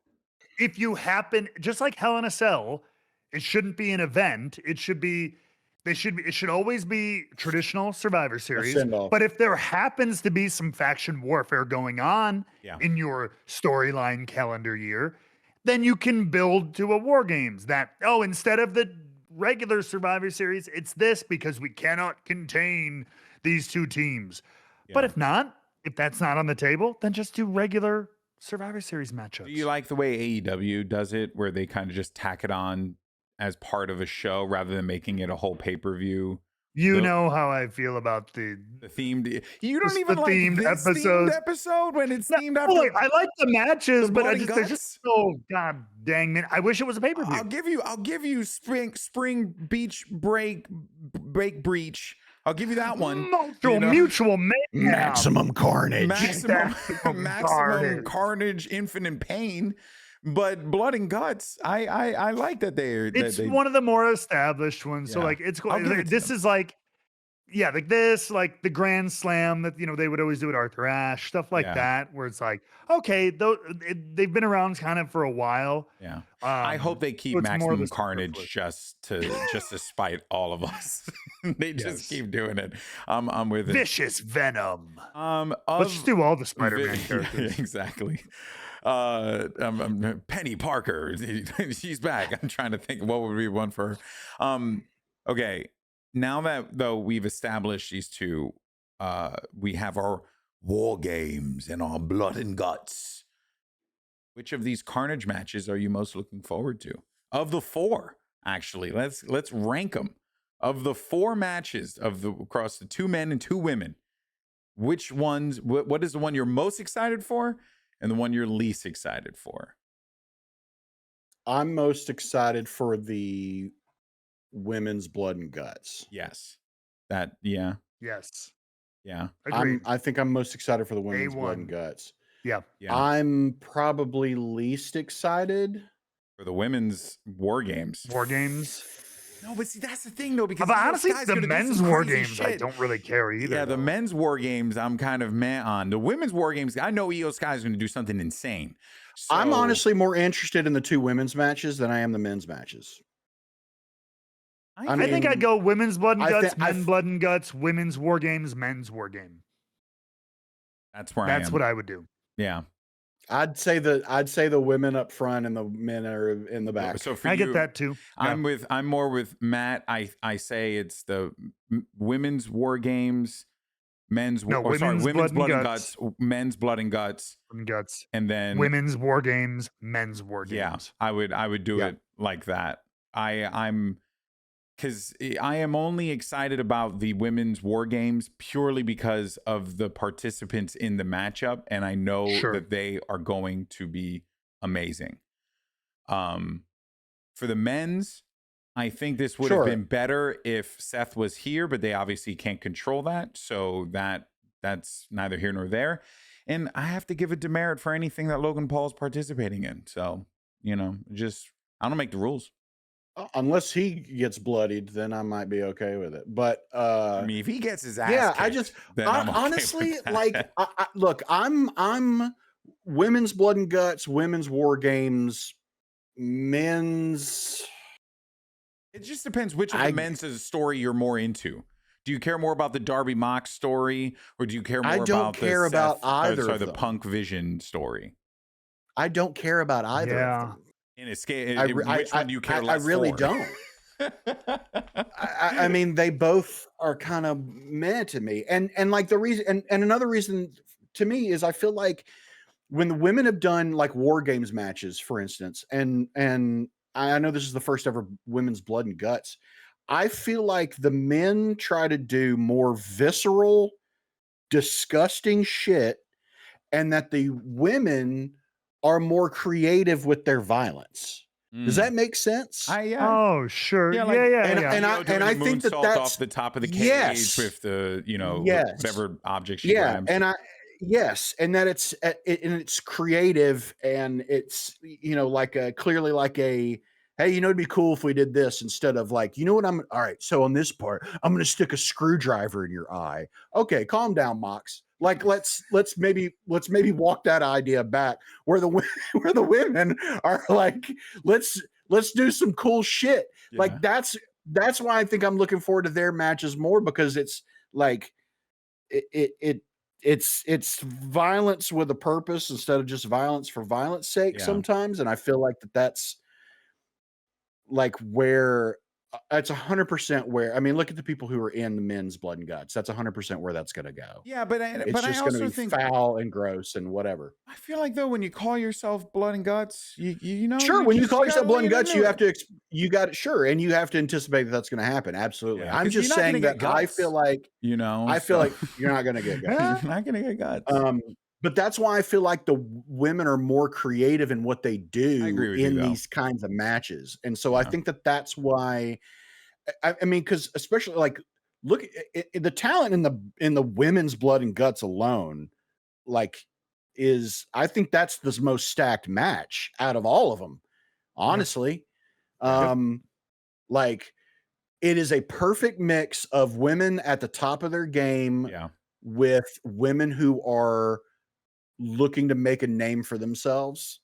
If you happen, just like Hell in a Cell, it shouldn't be an event. It should always be traditional Survivor Series. send-off. But if there happens to be some faction warfare going on Yeah. in your storyline calendar year, then you can build to a War Games that, instead of the regular Survivor Series, it's this because we cannot contain these 2 teams. But Yeah. if that's not on the table, then just do regular Survivor Series matchups. Do you like the way AEW does it, where they kind of just tack it on as part of a show rather than making it a whole pay-per-view? You So- know how I feel about the The themed. You don't Just even the like themed this episodes. themed episode when it's No, themed after. look, I like the matches, the but blood and they're just so god dang man. I wish it was a pay-per-view. I'll give you spring beach break breach. I'll give you that one. Mutual mayhem. Maximum carnage. Maximum carnage, infinite pain. But blood and guts, I like that It's they one of the more established ones. So Yeah. like it's cool. I'll give it to This them. is like like this, like the Grand Slam that they would always do at Arthur Ashe, stuff like Yeah. that, where it's like, okay, they've been around kind of for a while. Yeah. I hope they keep so it's more of Maximum the Carnage superfluid. just to spite all of us. They just Yes. keep doing it. I'm with it. Vicious Venom. Of, Let's just do all the Spider-Man yeah, characters. exactly. Penny Parker. She's back. I'm trying to think what would be one for her. Okay. Now that though we've established these two, we have our war games and our blood and guts. Which of these Carnage matches are you most looking forward to? Of the four, actually, let's rank them. Of the four matches across the 2 men and 2 women, which ones? What is the one you're most excited for, and the one you're least excited for? I'm most excited for the women's blood and guts. Yes, that yeah Yes. yeah. Agreed. I think I'm most excited for the women's blood and A1. guts. Yeah. I'm probably least excited For the women's war games. War games. No, but see, that's the thing though, because But Iyo honestly, Sky's the gonna do men's some war crazy games, I shit. don't really care either. Yeah, the though. men's war games, I'm kind of meh on. The women's war games, I know Iyo Sky is going to do something insane. I'm So- honestly more interested in the 2 women's matches than I am the men's matches. I think I'd go women's blood and I guts, thi- men blood and guts, women's war games, men's war game. That's where That's I am. what I would do. Yeah. I'd say the women up front and the men are in the back. So for I you, get that too. I'm more with Matt. I say it's the women's war games, women's blood and guts, men's blood and guts, and then women's war games, men's war games. Yeah, I would do it like that. I'm because I am only excited about the women's war games purely because of the participants in the matchup, and I know that they are going to be amazing. For the men's, I think this would have been better if Seth was here, but they obviously can't control that, so that's neither here nor there. And I have to give a demerit for anything that Logan Paul is participating in. So, just I don't make the rules. Unless he gets bloodied, then I might be okay with it. But I mean, if he gets his ass kicked, then I'm okay honestly with that. like look, I'm women's blood and guts, women's war games, men's. It just depends which of the men's story you're more into. Do you care more about the Darby Mox story, or do you care more I don't about care about either of the them. Punk Vision story? I don't care about either of them. In a scale, which one do you care less I really for? don't. I mean, they both are kind of meh to me. And like the reason, and another reason to me is I feel like when the women have done like war games matches, for instance, and I know this is the first ever women's blood and guts, I feel like the men try to do more visceral, disgusting shit, and that the women are more creative with their violence. Does that make sense? Oh, sure. Yeah, like- yeah. And I think that that's off the top of the cage with the whatever object she grabs. And that it's creative, and it's like a clearly like a hey, it'd be cool if we did this instead of like, all right, so on this part, I'm gonna stick a screwdriver in your eye. Okay, calm down, Mox. Like let's maybe walk that idea back where the women are like, let's do some cool shit. Yeah. Like that's why I think I'm looking forward to their matches more, because it's like it's violence with a purpose instead of just violence for violence sake sometimes. And I feel like that's like where it's 100% where, I mean, look at the people who are in the men's blood and guts. That's 100% where that's going to go. Yeah, but It's just I going also to be think foul and gross and whatever. I feel like though when you call yourself blood and guts, Sure, when you call yourself blood and guts, you have to and you have to anticipate that that's going to happen. Absolutely. Yeah, I'm 'cause you're just not saying gonna that get I guts, feel like I feel like you're not going to get guts. you're not gonna get guts. But that's why I feel like the women are more creative in what they do in these kinds of matches. And so I think that that's why, I mean, because especially like, look at the talent in the women's blood and guts alone, like I think that's the most stacked match out of all of them, honestly. Like it is a perfect mix of women at the top of their game with women who are looking to make a name for themselves.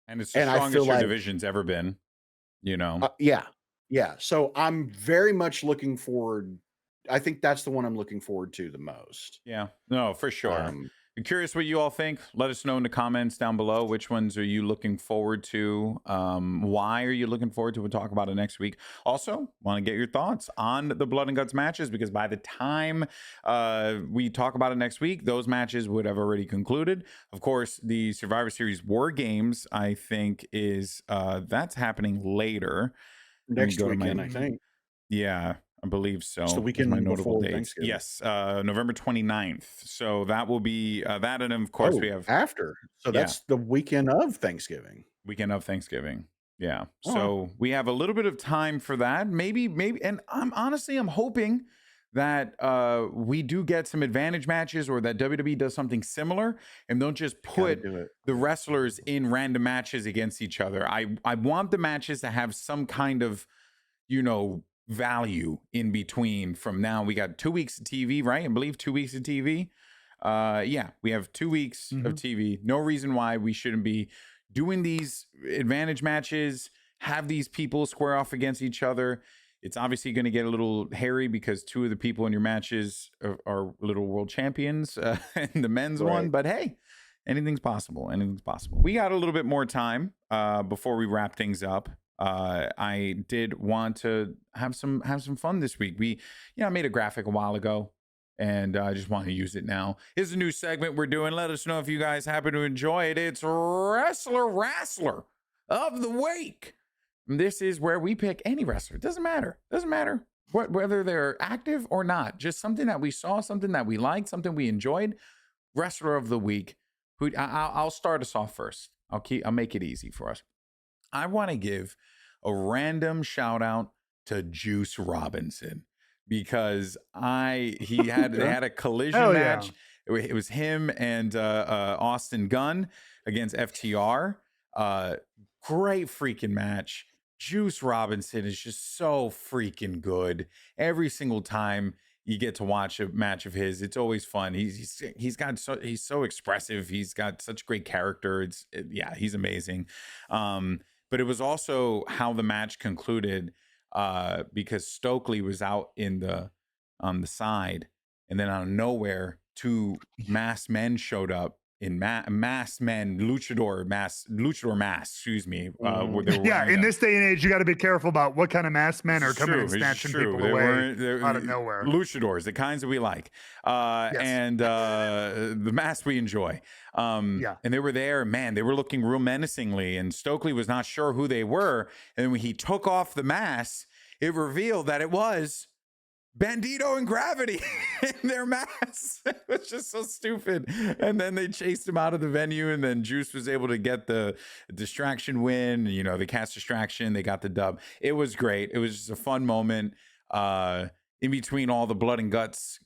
And it's the strongest your division's ever been, Yeah. So I'm very much looking forward. I think that's the one I'm looking forward to the most. Yeah, no, for sure. curious what you all think. Let us know in the comments down below. Which ones are you looking forward to? Why are you looking forward to? We'll talk about it next week. Also, want to get your thoughts on the Blood and Guts matches, because by the time we talk about it next week, those matches would have already concluded. Of course, the Survivor Series War Games, I think, is that's happening later. Next weekend, I think. Yeah, I believe so. It's the weekend my notable before dates. Thanksgiving. Yes, November 29th. So that will be that, and of course we have after. So that's the weekend of Thanksgiving. Weekend of Thanksgiving. Yeah. So we have a little bit of time for that. Maybe, and I'm hoping that we do get some advantage matches, or that WWE does something similar and don't just put the wrestlers in random matches against each other. I want the matches to have some kind of, value in between. From now, we got 2 weeks of TV, right? I believe 2 weeks of TV. Yeah, we have 2 weeks of TV. No reason why we shouldn't be doing these advantage matches, have these people square off against each other. It's obviously going to get a little hairy because 2 of the people in your matches are little world champions in the men's one. But hey, anything's possible. Anything's possible. We got a little bit more time before we wrap things up. I did want to have some fun this week. I made a graphic a while ago, and I just want to use it now. Here's a new segment we're doing. Let us know if you guys happen to enjoy it. It's Wrestler of the Week. This is where we pick any wrestler. It doesn't matter. Whether they're active or not. Just something that we saw, something that we liked, something we enjoyed. Wrestler of the Week. I'll start us off first. I'll make it easy for us. I want to give a random shout out to Juice Robinson, because they had a collision match. It was him and Austin Gunn against FTR. Great freaking match. Juice Robinson is just so freaking good. Every single time you get to watch a match of his, it's always fun. He's so expressive. He's got such great character. He's amazing. But it was also how the match concluded, because Stokely was out on the side, and then out of nowhere, 2 masked men showed up in masked men, luchador masks. Excuse me. In this day and age, you got to be careful about what kind of masked men are coming and snatching people away out of nowhere. Luchadors, the kinds that we like, and the masks we enjoy. And they were there, man. They were looking real menacingly, and Stokely was not sure who they were. And when he took off the mask, it revealed that it was Bandito and Gravity in their masks. It was just so stupid. And then they chased him out of the venue, and then Juice was able to get the distraction win. The cast distraction. They got the dub. It was great. It was just a fun moment in between all the Blood and Guts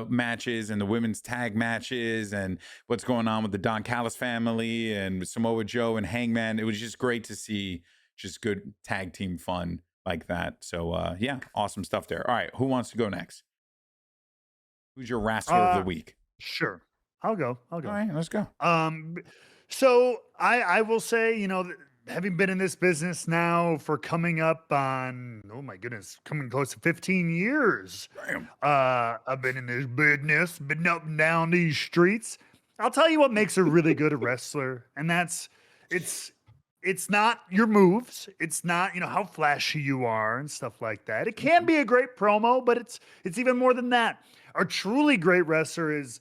matches and the women's tag matches and what's going on with the Don Callis family and Samoa Joe and Hangman. It was just great to see just good tag team fun like that. So awesome stuff there. All right, who wants to go next? Who's your wrestler of the week? Sure, I'll go. All right, let's go. So I will say, having been in this business now for coming up on, oh my goodness, coming close to 15 years. Damn. I've been in this business, been up and down these streets. I'll tell you what makes a really good wrestler, and that's it's not your moves. It's not, how flashy you are and stuff like that. It can be a great promo, but it's even more than that. A truly great wrestler is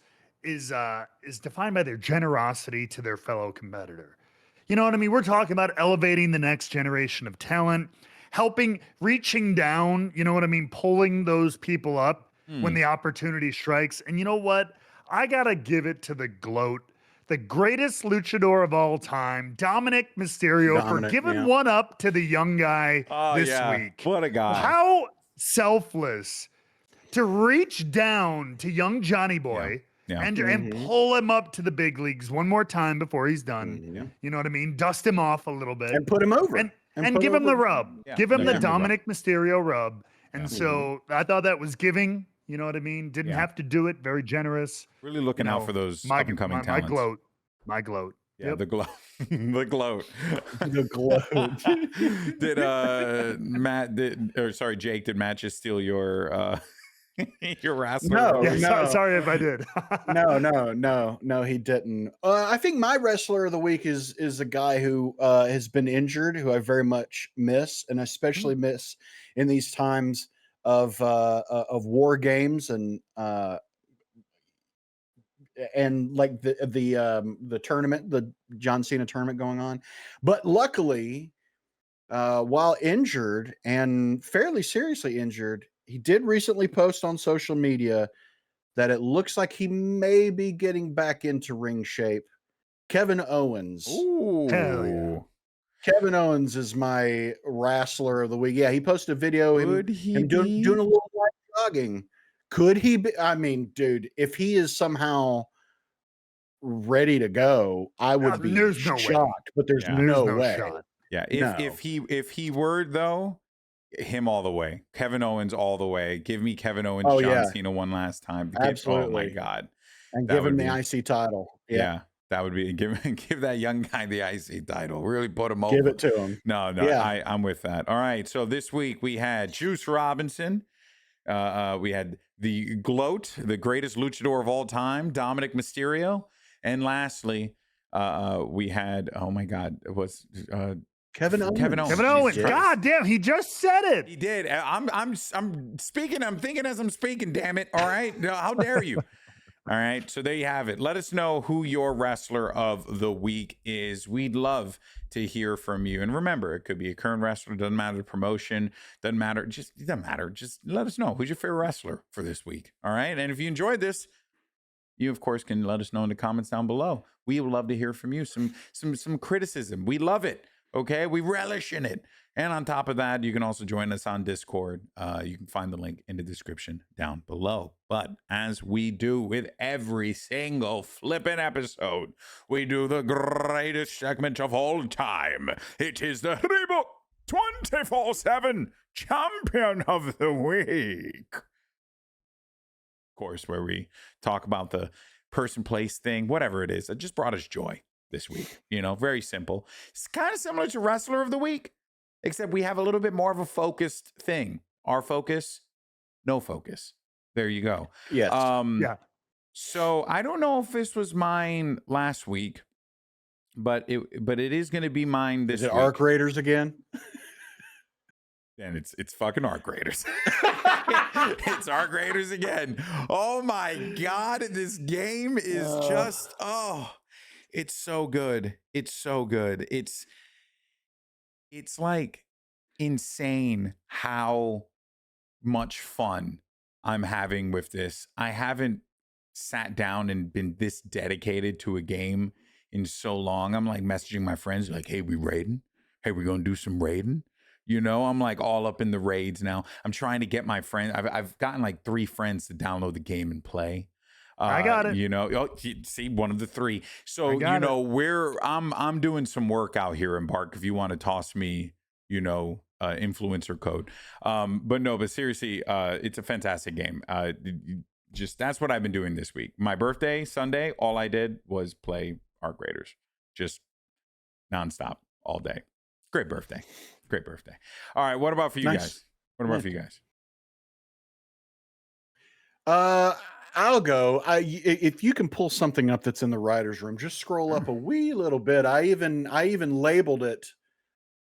defined by their generosity to their fellow competitor. You know what I mean? We're talking about elevating the next generation of talent, reaching down, pulling those people up when the opportunity strikes. And you know what? I got to give it to the GOAT, the greatest luchador of all time, Dominic Mysterio, for giving one up to the young guy this week. What a guy. How selfless to reach down to young Johnny Boy and pull him up to the big leagues one more time before he's done. You know what I mean? Dust him off a little bit. And put him over. And give him the rub. Yeah. Give him the Dominic Mysterio rub. And so I thought that was giving. You know what I mean? Didn't have to do it. Very generous. Really looking out for those up-and-coming talents. My gloat. Yeah, the gloat. The gloat. The gloat. Did Jake, did Matt just steal your Your wrestler. No, Yeah, no. sorry if I did. No, he didn't. I think my wrestler of the week is a guy who has been injured, who I very much miss, and especially miss in these times of war games and like the tournament, the John Cena tournament going on. But luckily, while injured and fairly seriously injured, he did recently post on social media that it looks like he may be getting back into ring shape. Kevin Owens. Ooh. Hell yeah. Kevin Owens is my wrestler of the week. Yeah, he posted a video Could he him doing a little light jogging. Could he be? I mean, dude, if he is somehow ready to go, I would be there's no way. shocked, but there's Yeah. no There's no way. shot. Yeah, No. if he were though, him all the way. Kevin Owens all the way. Give me Kevin Owens, Oh, John yeah. Cena one last time. Oh my Absolutely. God. And That give him would the be- IC title. Yeah. That would be give that young guy the IC title. Really put him over. Give it to him. No, Yeah. I'm with that. All right. So this week we had Juice Robinson. We had the GLOAT, the greatest luchador of all time, Dominic Mysterio. And lastly, we had, oh my God, it was Kevin Owens. Kevin Owens. Kevin Owens. Jesus Christ. God damn, he just said it. He did. I'm speaking. I'm thinking as I'm speaking. Damn it! All right. No, how dare you? All right. So there you have it. Let us know who your wrestler of the week is. We'd love to hear from you. And remember, it could be a current wrestler. Doesn't matter the promotion. Doesn't matter. Just it doesn't matter. Just let us know who's your favorite wrestler for this week. All right. And if you enjoyed this, you of course can let us know in the comments down below. We would love to hear from you. Some criticism. We love it. Okay, we relish in it. And on top of that, you can also join us on Discord. You can find the link in the description down below. But as we do with every single flippin' episode, we do the greatest segment of all time. It is the Rebook 24/7 Champion of the Week. Of course, where we talk about the person, place, thing, whatever it is that just brought us joy this week. You know, very simple. It's kind of similar to Wrestler of the Week, except we have a little bit more of a focused thing. Our focus, no focus. There you go. Yes. Yeah. So I don't know if this was mine last week, but it is going to be mine this Is it week. Arc Raiders again? And it's fucking Arc Raiders. It's Arc Raiders again. Oh my God. This game is just, it's so good. It's so good. It's like insane how much fun I'm having with this. I haven't sat down and been this dedicated to a game in so long. I'm like messaging my friends like, hey, we raiding? Hey, we going to do some raiding? You know, I'm like all up in the raids now. I'm trying to get my friend. I've gotten like 3 friends to download the game and play. I got it. You know, see, one of the 3. So, you know, I'm doing some work out here in Bark if you want to toss me, you know, influencer code. But seriously, it's a fantastic game. Just that's what I've been doing this week. My birthday, Sunday, all I did was play Arc Raiders. Just nonstop all day. Great birthday. Great birthday. All right. What about for you guys? What about for you guys? I'll go. If you can pull something up that's in the writer's room, just scroll up a wee little bit. I even labeled it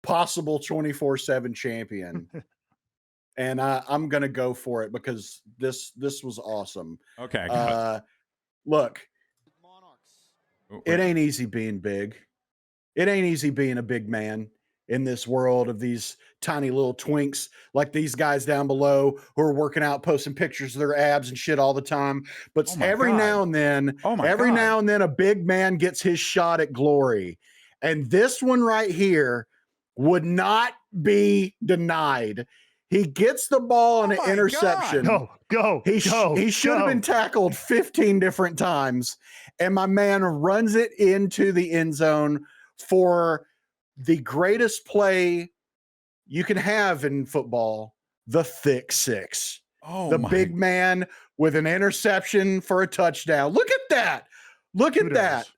possible 24/7 champion. And I'm gonna go for it because this was awesome. Okay. I got Look, it. it ain't easy being big. It ain't easy being a big man in this world of these tiny little twinks like these guys down below who are working out, posting pictures of their abs and shit all the time. But every now and then, a big man gets his shot at glory. And this one right here would not be denied. He gets the ball on an interception. He should have been tackled 15 different times. And my man runs it into the end zone for the greatest play you can have in football, the thick 6. The big man with an interception for a touchdown. Look at that. Look at that.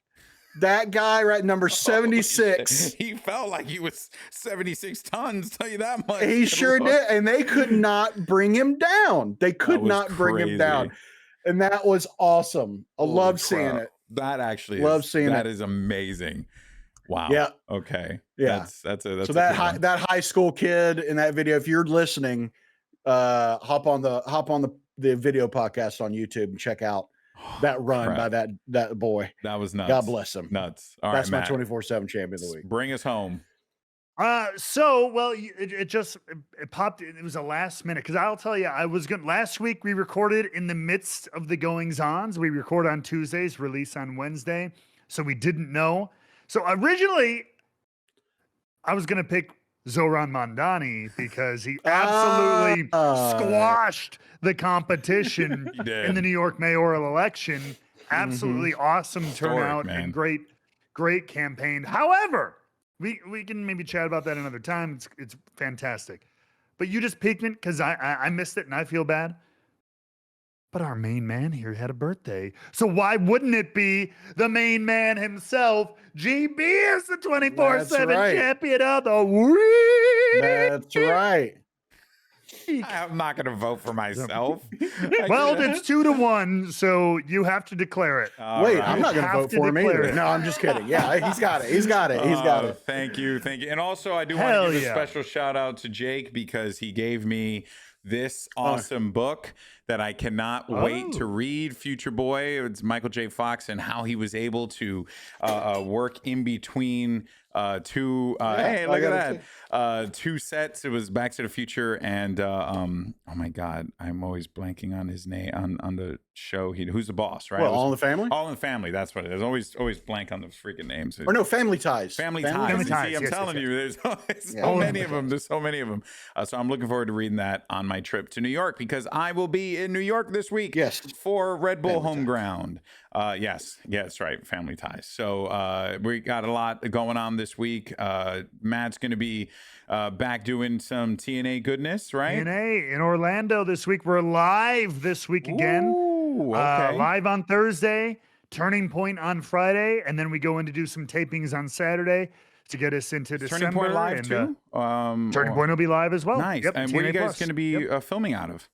That guy, right, number 76. He felt like he was 76 tons, tell you that much. He sure did. And they could not bring him down. They could not bring him down. And that was awesome. I love seeing it. That actually love seeing that it. is amazing. Wow. Yeah. Okay. Yeah. That's so that high school kid in that video, if you're listening, hop on the video podcast on YouTube and check out that run by that boy. That was nuts. God bless him. Nuts. All That's right, my 24/7 champion of the week. Bring us home. It popped. It was a last minute because I'll tell you, last week we recorded in the midst of the goings-ons. We record on Tuesdays, release on Wednesday, so we didn't know. So originally, I was gonna pick Zoran Mondani because he absolutely squashed the competition in the New York mayoral election. Absolutely awesome turnout and great campaign. However, we can maybe chat about that another time. It's fantastic. But you just piqued me because I missed it and I feel bad. But our main man here had a birthday. So why wouldn't it be the main man himself? GB is the 24/7 champion of the week. That's right. I'm not going to vote for myself. Well, it's 2-1, so you have to declare it. Wait, I'm not going to vote for him either. No, I'm just kidding. Yeah, he's got it. He's got it. Thank you. And also, I do want to give a special shout out to Jake because he gave me this awesome book that I cannot wait to read. Future Boy. It's Michael J. Fox and how he was able to work in between two. Hey, look at that. Two sets. It was Back to the Future and oh my God, I'm always blanking on his name on the show. Who's the boss? Right? Well, All in the Family. All in the Family. That's what it is. Always blank on the freaking names. Or no, Family Ties. Family Ties. See, I'm telling you, there's so many of them. There's so many of them. So I'm looking forward to reading that on my trip to New York because I will be in New York this week. Yes. For Red Bull Home Ground. Yes, right. Family Ties. So we got a lot going on this week. Matt's going to be back doing some TNA goodness, right? TNA in Orlando this week. We're live this week again. Ooh, okay. Live on Thursday, Turning Point on Friday, and then we go in to do some tapings on Saturday to get us into December. Turning Point live too? Turning Point will be live as well. Nice. Yep, and where are you guys going to be filming out of?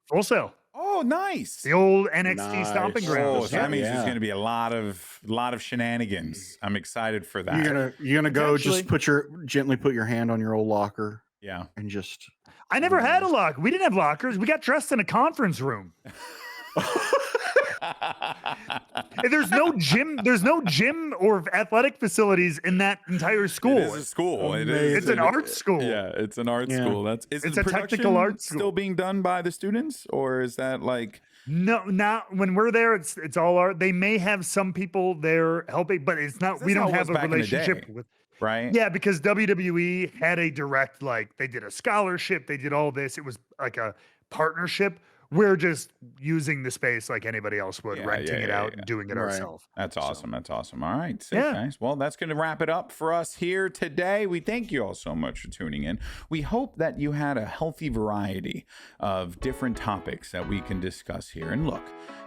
Full Sail. Oh, nice. The old NXT stomping ground. Oh, so that means there's going to be a lot of shenanigans. I'm excited for that. You're gonna go just gently put your hand on your old locker. Yeah. And just I never had a locker. We didn't have lockers. We got dressed in a conference room. There's no gym or athletic facilities in that entire school. It is a school. It's an art school. Yeah, it's an art school. It's a technical art school. Still being done by the students, or is that like? No, not when we're there. It's all art. They may have some people there helping, but it's not. We don't have a relationship with. Right. Yeah, because WWE had a direct, they did a scholarship. They did all this. It was like a partnership. We're just using the space like anybody else would, renting it out and doing it ourselves. That's awesome. That's awesome. All right. Sick, guys. Well, that's going to wrap it up for us here today. We thank you all so much for tuning in. We hope that you had a healthy variety of different topics that we can discuss here. And look,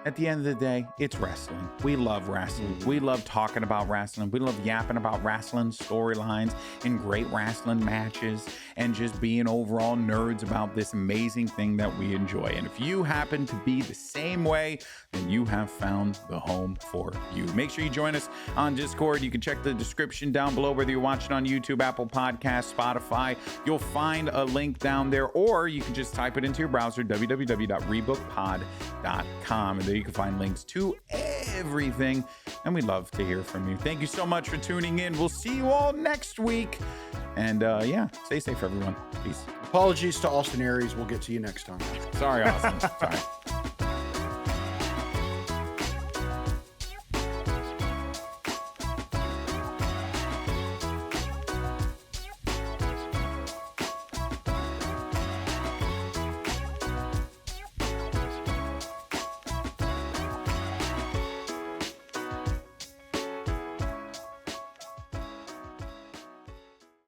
at the end of the day, it's wrestling. We love wrestling. We love talking about wrestling. We love yapping about wrestling storylines and great wrestling matches and just being overall nerds about this amazing thing that we enjoy. And if you happen to be the same way, then you have found the home for you. Make sure you join us on Discord. You can check the description down below, whether you're watching on YouTube, Apple Podcasts, Spotify. You'll find a link down there, or you can just type it into your browser, www.rebookedpod.com. And there you can find links to everything. And we'd love to hear from you. Thank you so much for tuning in. We'll see you all next week. And stay safe, everyone. Peace. Apologies to Austin Aries. We'll get to you next time. Sorry, Austin. Sorry.